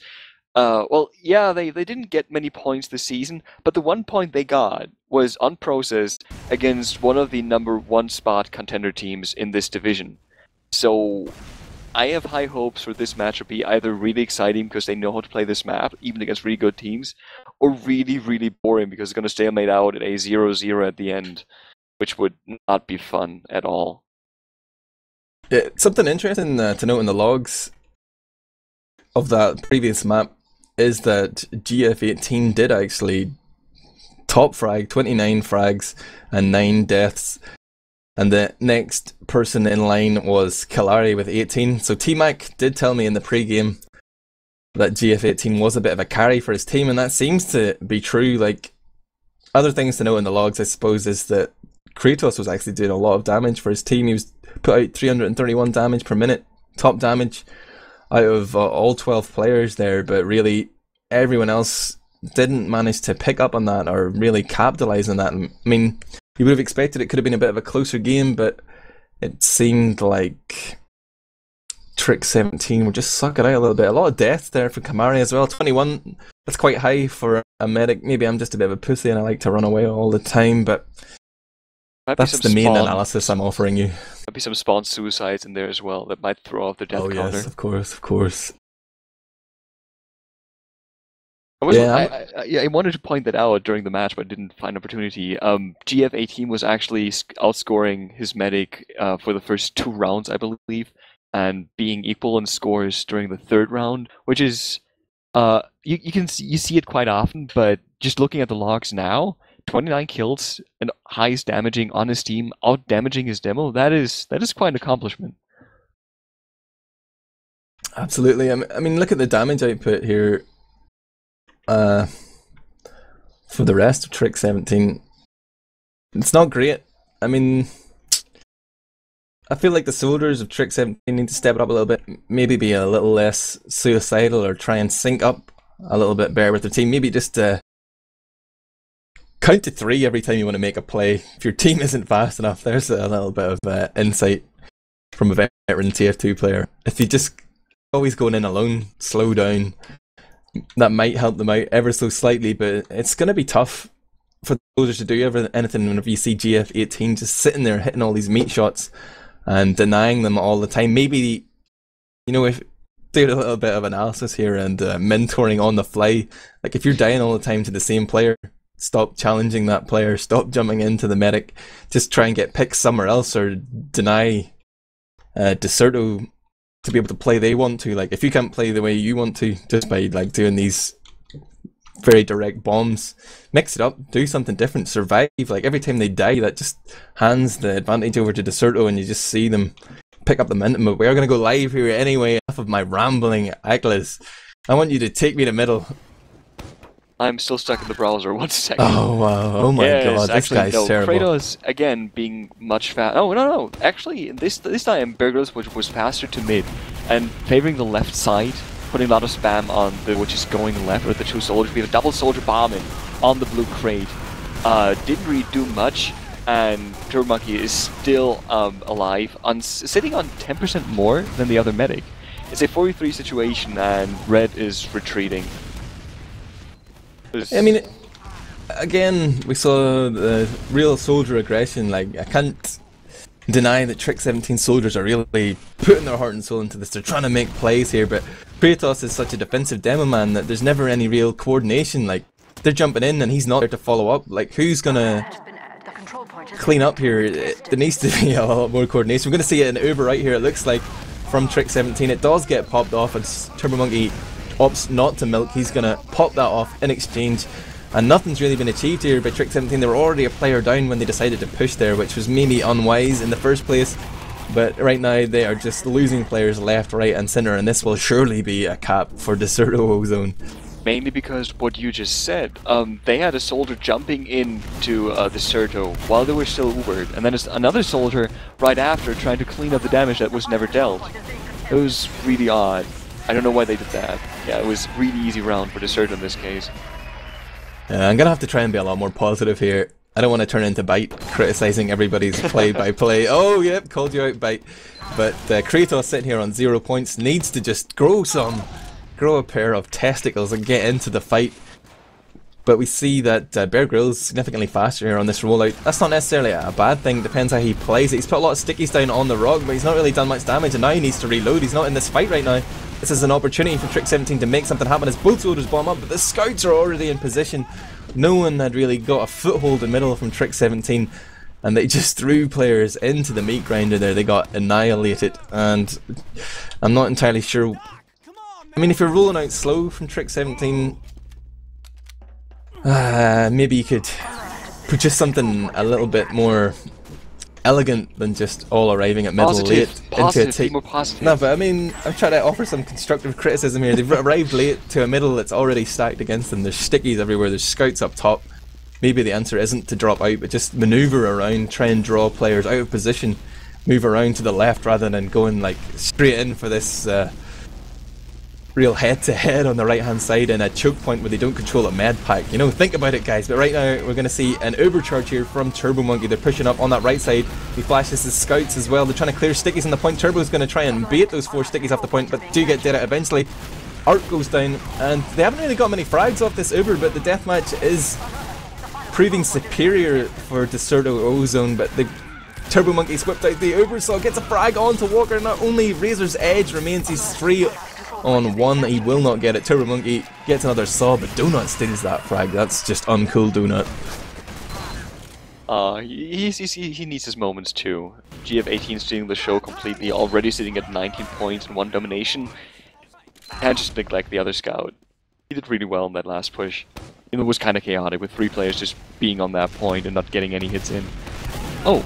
well, yeah, they didn't get many points this season, but the one point they got was on Process against one of the #1 spot contender teams in this division. So I have high hopes for this match to be either really exciting because they know how to play this map, even against really good teams, or really, really boring because it's going to stalemate out at a 0-0 at the end, which would not be fun at all. Yeah, something interesting to note in the logs of that previous map is that GF18 did actually top frag, 29 frags and 9 deaths. And the next person in line was Kalari with 18. So T-Mac did tell me in the pre-game that GF18 was a bit of a carry for his team, and that seems to be true. Like, other things to note in the logs, I suppose, is that Kratos was actually doing a lot of damage for his team. He was put out 331 damage per minute, top damage out of all 12 players there, but really everyone else didn't manage to pick up on that or really capitalize on that. I mean, you would have expected it could have been a bit of a closer game, but it seemed like Trick17 were just sucking out a little bit. A lot of deaths there for Kamari as well. 21, that's quite high for a medic. Maybe I'm just a bit of a pussy and I like to run away all the time, but that's the main analysis I'm offering you. Might be some spawn suicides in there as well that might throw off the death counter. Yes, of course. I wanted to point that out during the match, but didn't find opportunity. GF18 was actually outscoring his medic for the first 2 rounds, I believe, and being equal in scores during the 3rd round, which is you see it quite often. But just looking at the logs now, 29 kills and highest damaging on his team, out damaging his demo. That is quite an accomplishment. Absolutely. I mean, look at the damage output here. For the rest of Trick17, it's not great. I mean, I feel like the soldiers of Trick17 need to step it up a little bit, maybe be a little less suicidal or try and sync up a little bit better with their team. Maybe just count to 3 every time you want to make a play. If your team isn't fast enough, there's a little bit of insight from a veteran TF2 player. If you just always going in alone, slow down, that might help them out ever so slightly, but it's going to be tough for the soldiers to do anything whenever you see GF18 just sitting there hitting all these meat shots and denying them all the time. Maybe, you know, if do a little bit of analysis here and mentoring on the fly. Like, if you're dying all the time to the same player, stop challenging that player, stop jumping into the medic, just try and get picked somewhere else or deny Decerto to be able to play they want to. Like, if you can't play the way you want to just by like doing these very direct bombs, mix it up, do something different, survive. Like, every time they die, that just hands the advantage over to Decerto and you just see them pick up the momentum. But we are going to go live here anyway. Enough of my rambling, Aklis. I want you to take me to middle. I'm still stuck in the browser. 1 second. Oh wow! Oh my god! This guy's terrible. Kratos again being much fast. Oh no! Actually, this time Burgos was faster to mid, and favoring the left side, putting a lot of spam on the which is going left with the 2 soldiers. We have a double soldier bombing on the blue crate. Didn't really do much, and Turbo Monkey is still alive, sitting on 10% more than the other medic. It's a 4v3 situation, and Red is retreating. I mean, again, we saw the real soldier aggression. Like, I can't deny that Trick17 soldiers are really putting their heart and soul into this. They're trying to make plays here, but Kratos is such a defensive demo man that there's never any real coordination. Like, they're jumping in and he's not there to follow up. Like, who's gonna clean up here? There needs to be a lot more coordination. We're gonna see it in Uber right here, it looks like, from Trick17. It does get popped off and Turbo Monkey opts not to milk. He's gonna pop that off in exchange. And nothing's really been achieved here by Trick17. They were already a player down when they decided to push there, which was maybe unwise in the first place. But right now they are just losing players left, right and centre, and this will surely be a cap for Decerto.Ozone. Mainly because what you just said. They had a soldier jumping into Decerto while they were still Ubered, and then another soldier right after trying to clean up the damage that was never dealt. It was really odd. I don't know why they did that. Yeah, it was really easy round for Decerto in this case. I'm gonna have to try and be a lot more positive here. I don't want to turn into Bite, criticising everybody's play-by-play. Oh, yep, called you out, Bite. But Kratos sitting here on 0 points needs to just grow a pair of testicles and get into the fight. But we see that Bear Grylls significantly faster here on this rollout. That's not necessarily a bad thing, depends how he plays it. He's put a lot of stickies down on the rock, but he's not really done much damage, and now he needs to reload. He's not in this fight right now. This is an opportunity for Trick17 to make something happen as both soldiers bomb up, but the scouts are already in position. No one had really got a foothold in the middle from Trick17, and they just threw players into the meat grinder there. They got annihilated, and I'm not entirely sure. I mean, if you're rolling out slow from Trick17, maybe you could put just something a little bit more elegant than just all arriving at middle late into a team. No, but I mean, I'm trying to offer some constructive criticism here. They've arrived late to a middle that's already stacked against them. There's stickies everywhere, there's scouts up top. Maybe the answer isn't to drop out, but just maneuver around, try and draw players out of position, move around to the left rather than going like straight in for this real head-to-head on the right-hand side in a choke point where they don't control a med pack. You know, think about it, guys. But right now, we're going to see an uber charge here from Turbo Monkey. They're pushing up on that right side. He flashes his scouts as well. They're trying to clear stickies on the point. Turbo's going to try and bait those 4 stickies off the point, but do get dead out eventually. Arc goes down, and they haven't really got many frags off this uber, but the deathmatch is proving superior for Decerto.Ozone, but the Turbo Monkey's whipped out the uber, so gets a frag onto Walker. Not only Razor's Edge remains, he's 3 on 1, he will not get it. Turbo Monkey gets another saw, but Donut steals that frag. That's just uncool, Donut. He needs his moments too. GF18 stealing the show completely, already sitting at 19 points and 1 domination. Can't just neglect the other scout. He did really well in that last push. It was kind of chaotic with 3 players just being on that point and not getting any hits in. Oh,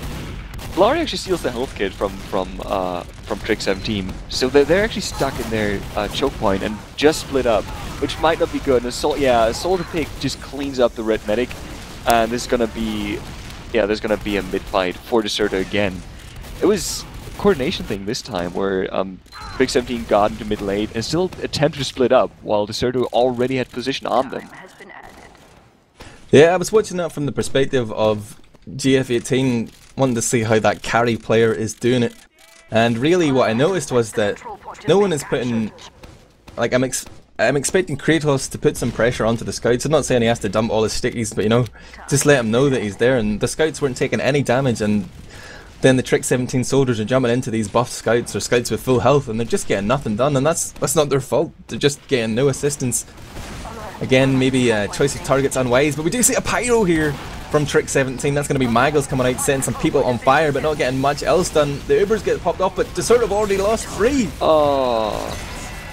Lari actually steals the health kit from Trick17, so they're actually stuck in their choke point and just split up, which might not be good. And Soldier Pick just cleans up the red medic, and there's gonna be a mid fight for Decerto again. It was a coordination thing this time where Trick17 got into mid late and still attempted to split up while Decerto already had position on them. Yeah, I was watching that from the perspective of GF18, wanting to see how that carry player is doing it. And really what I noticed was that no one is putting, like, I'm expecting Kratos to put some pressure onto the scouts. I'm not saying he has to dump all his stickies, but you know, just let him know that he's there, and the scouts weren't taking any damage, and then the Trick17 soldiers are jumping into these buffed scouts or scouts with full health, and they're just getting nothing done, and that's not their fault. They're just getting no assistance. Again, maybe choice of targets unwise, but we do see a pyro here from Trick17. That's going to be Maggles coming out, setting some people on fire, but not getting much else done. The Ubers get popped off, but Decerto have already lost 3. Oh,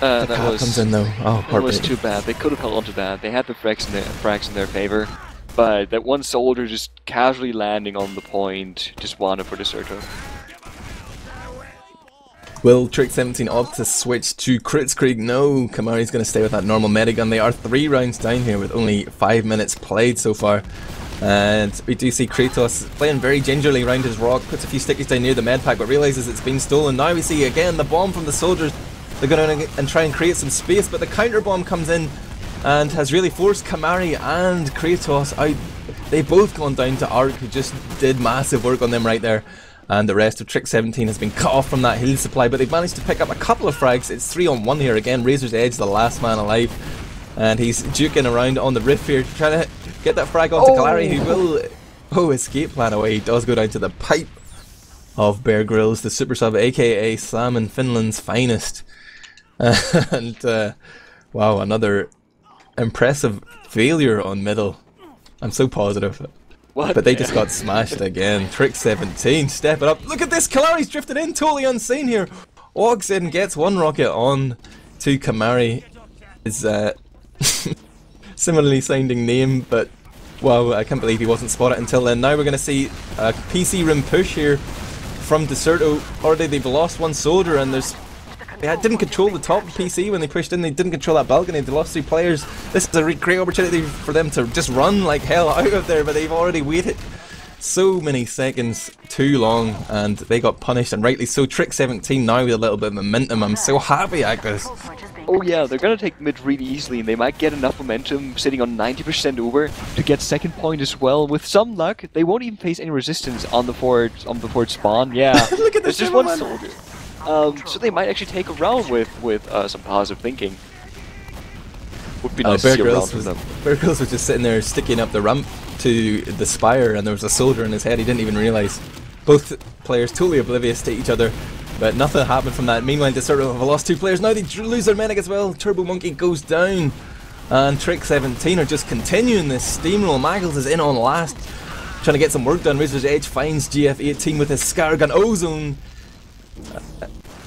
that comes in though. Oh, that was too bad. They could have held onto that. They had the frags in their favor, but that one soldier just casually landing on the point just wanted for Decerto. Will Trick17 opt to switch to Kritzkrieg? No, Kamari's going to stay with that normal medigun. They are 3 rounds down here with only 5 minutes played so far. And we do see Kratos playing very gingerly around his rock, puts a few stickies down near the med pack, but realises it's been stolen. Now we see again the bomb from the soldiers. They're going to and try and create some space, but the counter bomb comes in and has really forced Kamari and Kratos out. They've both gone down to Arc, who just did massive work on them right there. And the rest of Trick17 has been cut off from that heal supply, but they've managed to pick up a couple of frags. It's 3 on 1 here again. Razor's Edge, the last man alive, and he's juking around on the riff here, trying to Get that frag onto Kalari, who will escape plan away. He does go down to the pipe of Bear Grylls, the super sub, aka Salmon Finland's finest. And wow, another impressive failure on middle. I'm so positive. What? But they just got smashed again. Trick17 stepping up. Look at this, Kalari's drifted in, totally unseen here. Walks in, gets one rocket on to Kamari. His similarly sounding name, but wow, I can't believe he wasn't spotted until then. Now we're going to see a PC room push here from Decerto. Already they've lost one soldier, and they didn't control the top PC when they pushed in. They didn't control that balcony. They lost 3 players. This is a great opportunity for them to just run like hell out of there, but they've already waited so many seconds too long, and they got punished, and rightly so. Trick17 now with a little bit of momentum. I'm so happy at this. Oh yeah, they're gonna take mid really easily, and they might get enough momentum sitting on 90% over to get second point as well. With some luck, they won't even face any resistance on the forward spawn. Yeah, Look at this, there's just one soldier. So they might actually take a round with some positive thinking. Would be nice to see a round with them. Bear Grylls was just sitting there sticking up the ramp to the spire, and there was a soldier in his head. He didn't even realise. Both players totally oblivious to each other, but nothing happened from that. Meanwhile, Decerto have lost 2 players. Now they lose their medic as well. Turbo Monkey goes down, and Trick17 are just continuing this steamroll. Maggles is in on last, trying to get some work done. Razor's Edge finds GF18 with his scar gun. Ozone.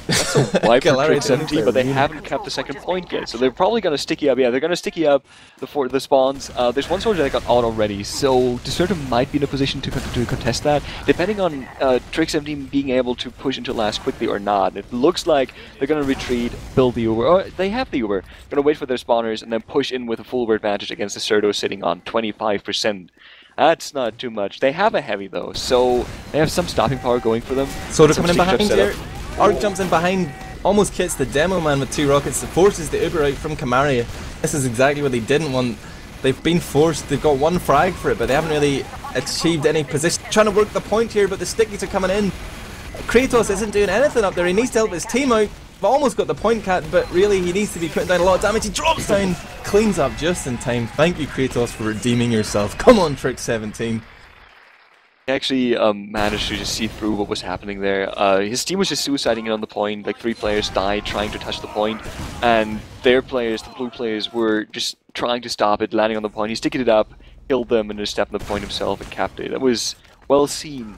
That's a wipe for Trick17, but they haven't kept the second point yet, so they're probably going to sticky up. Yeah, they're going to sticky up the spawns. There's one soldier that got out already, so Decerto might be in a position to contest that, depending on Trick17 being able to push into last quickly or not. It looks like they're going to retreat, build the Uber, or they have the Uber, going to wait for their spawners, and then push in with a full Uber advantage against Decerto sitting on 25%. That's not too much. They have a heavy though, so they have some stopping power going for them. Soldier coming in behind here. Arc jumps in behind, almost hits the demo man with 2 rockets, forces the Uber out from Kamari. This is exactly what they didn't want. They've been forced, they've got 1 frag for it, but they haven't really achieved any position. Trying to work the point here, but the stickies are coming in. Kratos isn't doing anything up there, he needs to help his team out. Almost got the point cat, but really he needs to be putting down a lot of damage. He drops down, cleans up just in time. Thank you, Kratos, for redeeming yourself. Come on, Trick17. He actually managed to just see through what was happening there. His team was just suiciding in on the point, like 3 players died trying to touch the point, and their players, the blue players, were just trying to stop it, landing on the point. He sticked it up, killed them, and just stepped on the point himself and capped it. That was well seen.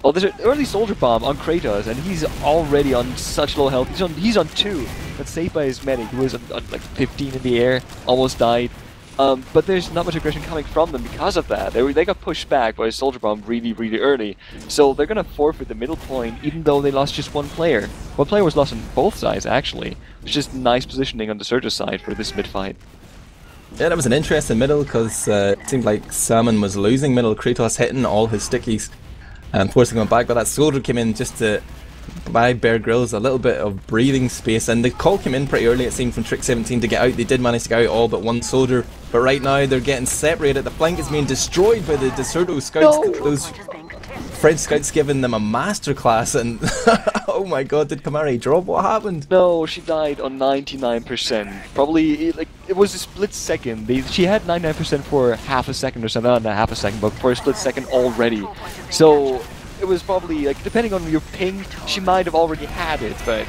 Oh, there's an early soldier bomb on Kratos, and he's already on such low health. He's on 2. That's saved by his medic, who was on like 15 in the air, almost died. But there's not much aggression coming from them because of that. They got pushed back by a soldier bomb really, really early. So they're going to forfeit the middle point, even though they lost just 1 player. 1 player was lost on both sides, actually. It's just nice positioning on the Decerto side for this mid-fight. Yeah, that was an interesting middle, because it seemed like Salmon was losing middle. Kratos hitting all his stickies and forcing them back, but that soldier came in just to buy Bear Grylls a little bit of breathing space, and the call came in pretty early, it seemed, from Trick17 to get out. They did manage to get out all but 1 soldier, but right now they're getting separated. The flank is being destroyed by the Decerto scouts. No. Those French scouts giving them a masterclass, and oh my god, did Kamari drop? What happened? No, she died on 99%. Probably, like, it was a split second. She had 99% for half a second or something, not half a second, but for a split second already. So it was probably, like, depending on your ping, she might have already had it, but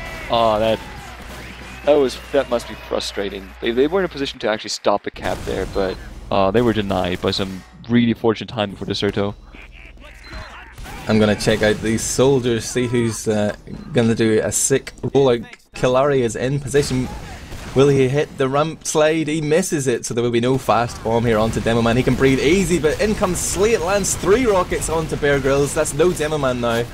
that must be frustrating. They were in a position to actually stop the cap there, but they were denied by some really fortunate timing for Decerto. I'm gonna check out these soldiers, see who's gonna do a sick rollout. Kalari is in position. Will he hit the ramp slide? He misses it, so there will be no fast bomb here onto Demoman. He can breathe easy, but in comes Slate, lands 3 rockets onto Bear Grylls. That's no Demoman now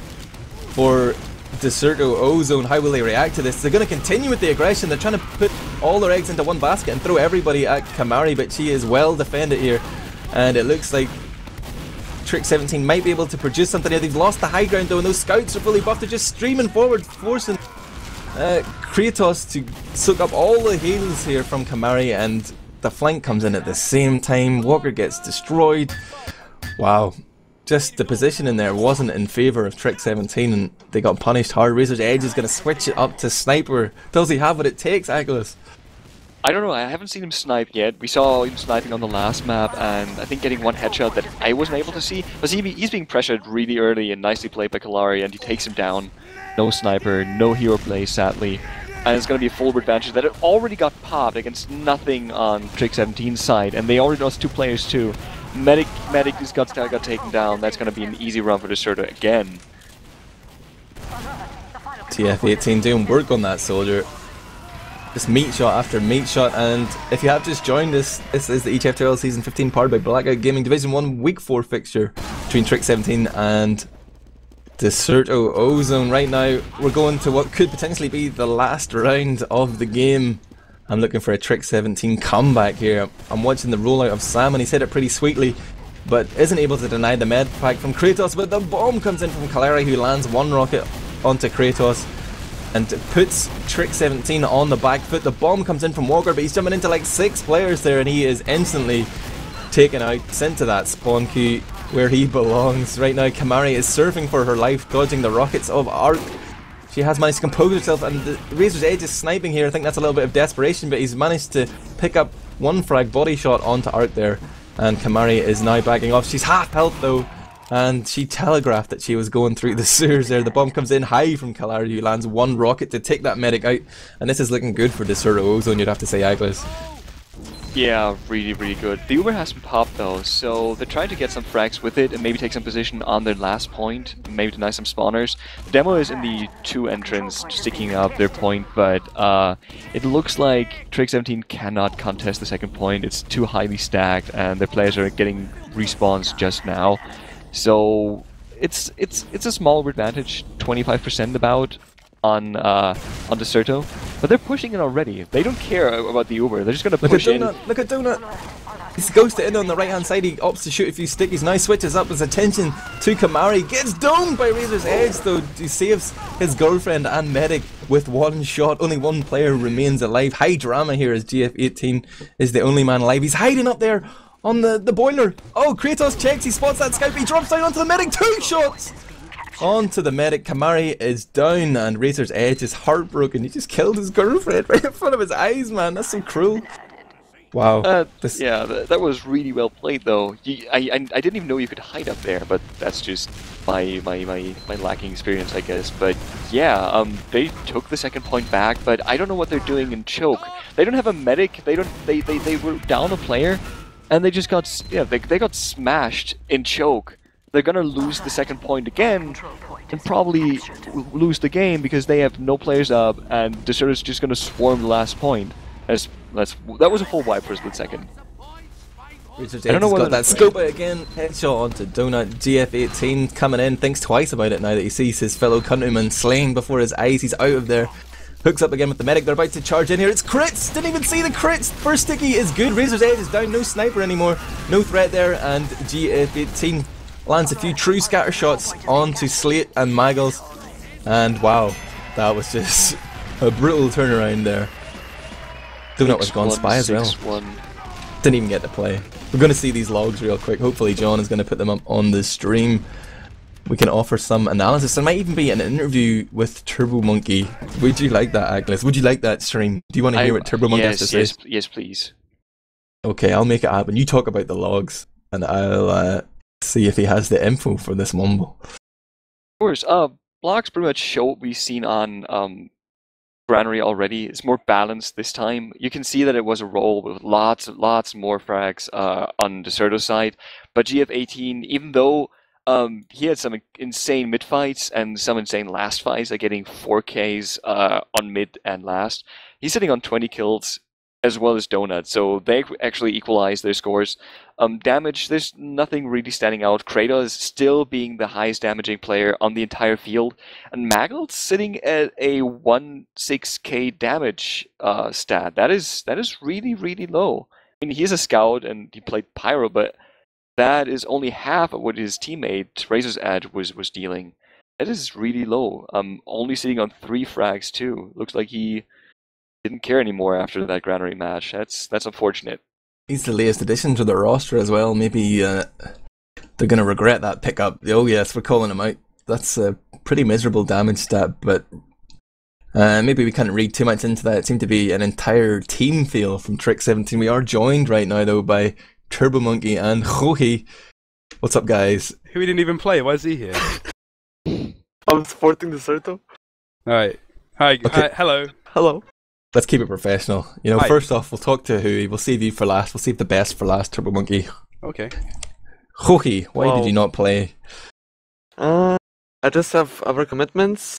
for Decerto.Ozone. How will they react to this? They're going to continue with the aggression. They're trying to put all their eggs into 1 basket and throw everybody at Kamari, but she is well defended here, and it looks like Trick17 might be able to produce something here. They've lost the high ground though, and those scouts are fully buffed. They're just streaming forward, forcing Kratos to soak up all the heals here from Kamari, and the flank comes in at the same time. Walker gets destroyed. Wow. Just the position in there wasn't in favour of Trick17, and they got punished hard. Razor's Edge is going to switch it up to Sniper. Does he have what it takes, Agilus? I don't know, I haven't seen him snipe yet. We saw him sniping on the last map, and I think getting one headshot that I wasn't able to see. But he's being pressured really early and nicely played by Kalari, and he takes him down. No sniper, no hero play, sadly. And it's going to be a full advantage that it already got popped against nothing on Trick17's side, and they already lost 2 players too. Medic just got taken down. That's going to be an easy run for Decerto again. TF18 doing work on that soldier. Just meat shot after meat shot, and if you have just joined us, this is the ETF2L Season 15 powered by Blackout Gaming Division 1 Week 4 fixture between Trick17 and Decerto.Ozone. Right now, we're going to what could potentially be the last round of the game. I'm looking for a Trick17 comeback here. I'm watching the rollout of Sam, and he said it pretty sweetly, but isn't able to deny the med pack from Kratos, but the bomb comes in from Kalari, who lands one rocket onto Kratos and puts Trick17 on the back foot. The bomb comes in from Walker, but he's jumping into like 6 players there, and he is instantly taken out, sent to that spawn queue where he belongs. Right now, Kamari is surfing for her life, dodging the rockets of Arc. She has managed to compose herself, and the Razor's Edge is sniping here. I think that's a little bit of desperation, but he's managed to pick up one frag body shot onto Arc there, and Kamari is now backing off. She's half health though, and she telegraphed that she was going through the sewers there. The bomb comes in high from Kalari, who lands one rocket to take that medic out, and this is looking good for Decerto.Ozone, you'd have to say, Agnes. Yeah, really, really good. The Uber hasn't popped though, so they're trying to get some frags with it and maybe take some position on their last point, maybe deny some spawners. The demo is in the 2 entrance, sticking up their point, but it looks like Trick17 cannot contest the second point. It's too highly stacked, and their players are getting respawns just now. So it's a small advantage, 25% about on Decerto, but they're pushing it already. They don't care about the Uber. They're just gonna push in. Look at Donut! He's ghosted in on the right hand side. He opts to shoot a few stickies. Now switches up his attention to Kamari. Gets domed by Razor's Edge though. He saves his girlfriend and medic with one shot. Only one player remains alive. High drama here as GF18 is the only man alive. He's hiding up there on the boiler. Oh, Kratos checks. He spots that scout. He drops down onto the medic. 2 shots! Onto the medic. Kamari is down, and Razor's Edge is heartbroken. He just killed his girlfriend right in front of his eyes, man. That's so cruel. Wow. Yeah, that was really well played, though. I didn't even know you could hide up there, but that's just my lacking experience, I guess. But yeah, they took the second point back, but I don't know what they're doing in choke. They don't have a medic. They were down a player, and they just got they got smashed in choke. They're gonna lose the second point again and probably lose the game because they have no players up, and Decerto's just gonna swarm the last point. That was a full wipe for a split second. Richard's got that scope out again. Headshot onto Donut. GF18 coming in, thinks twice about it now that he sees his fellow countryman slain before his eyes. He's out of there. Hooks up again with the medic. They're about to charge in here. It's crits! Didn't even see the crits! First sticky is good. Razor's Edge is down. No sniper anymore. No threat there, and GF18 lands a few true scatter shots onto Slate and Maggles, and wow, that was just a brutal turnaround there. Donut was gone spy as well. 6-1. Didn't even get to play. We're going to see these logs real quick. Hopefully John is going to put them up on the stream. We can offer some analysis. There might even be an interview with Turbo Monkey. Would you like that, Agnes? Would you like that stream? Do you want to hear what Turbo Monkey has to say? Yes, please. Okay, I'll make it happen. You talk about the logs, and I'll see if he has the info for this mumble. Of course. Blocks pretty much show what we've seen on Granary already. It's more balanced this time. You can see that it was a roll with lots more frags on Decerto's side. But GF18, even though he had some insane mid fights and some insane last fights, like getting 4Ks on mid and last, he's sitting on 20 kills as well as Donut, so they actually equalize their scores. Damage, there's nothing really standing out. Kratos still being the highest damaging player on the entire field, and Maggle's sitting at a 1.6k damage stat. That is really low. I mean, he's a scout and he played Pyro, but that is only half of what his teammate Razor's Edge was dealing. That is really low. Only sitting on 3 frags too. Looks like he didn't care anymore after that Granary match. That's unfortunate. He's the latest addition to the roster as well. Maybe they're going to regret that pickup. Oh yes, we're calling him out. That's a pretty miserable damage stat, but Maybe we can't read too much into that. It seemed to be an entire team feel from Trick17. We are joined right now, though, by Turbo Monkey and Johi. What's up, guys? Who we didn't even play? Why is he here? I'm supporting Decerto. Alright. Hi. Okay. Hi. Hello. Hello. Let's keep it professional. You know, Hi. First off, we'll talk to Hui. We'll save you for last. We'll save the best for last, Turbo Monkey. Okay. Johi, why Wow. did you not play? I just have other commitments.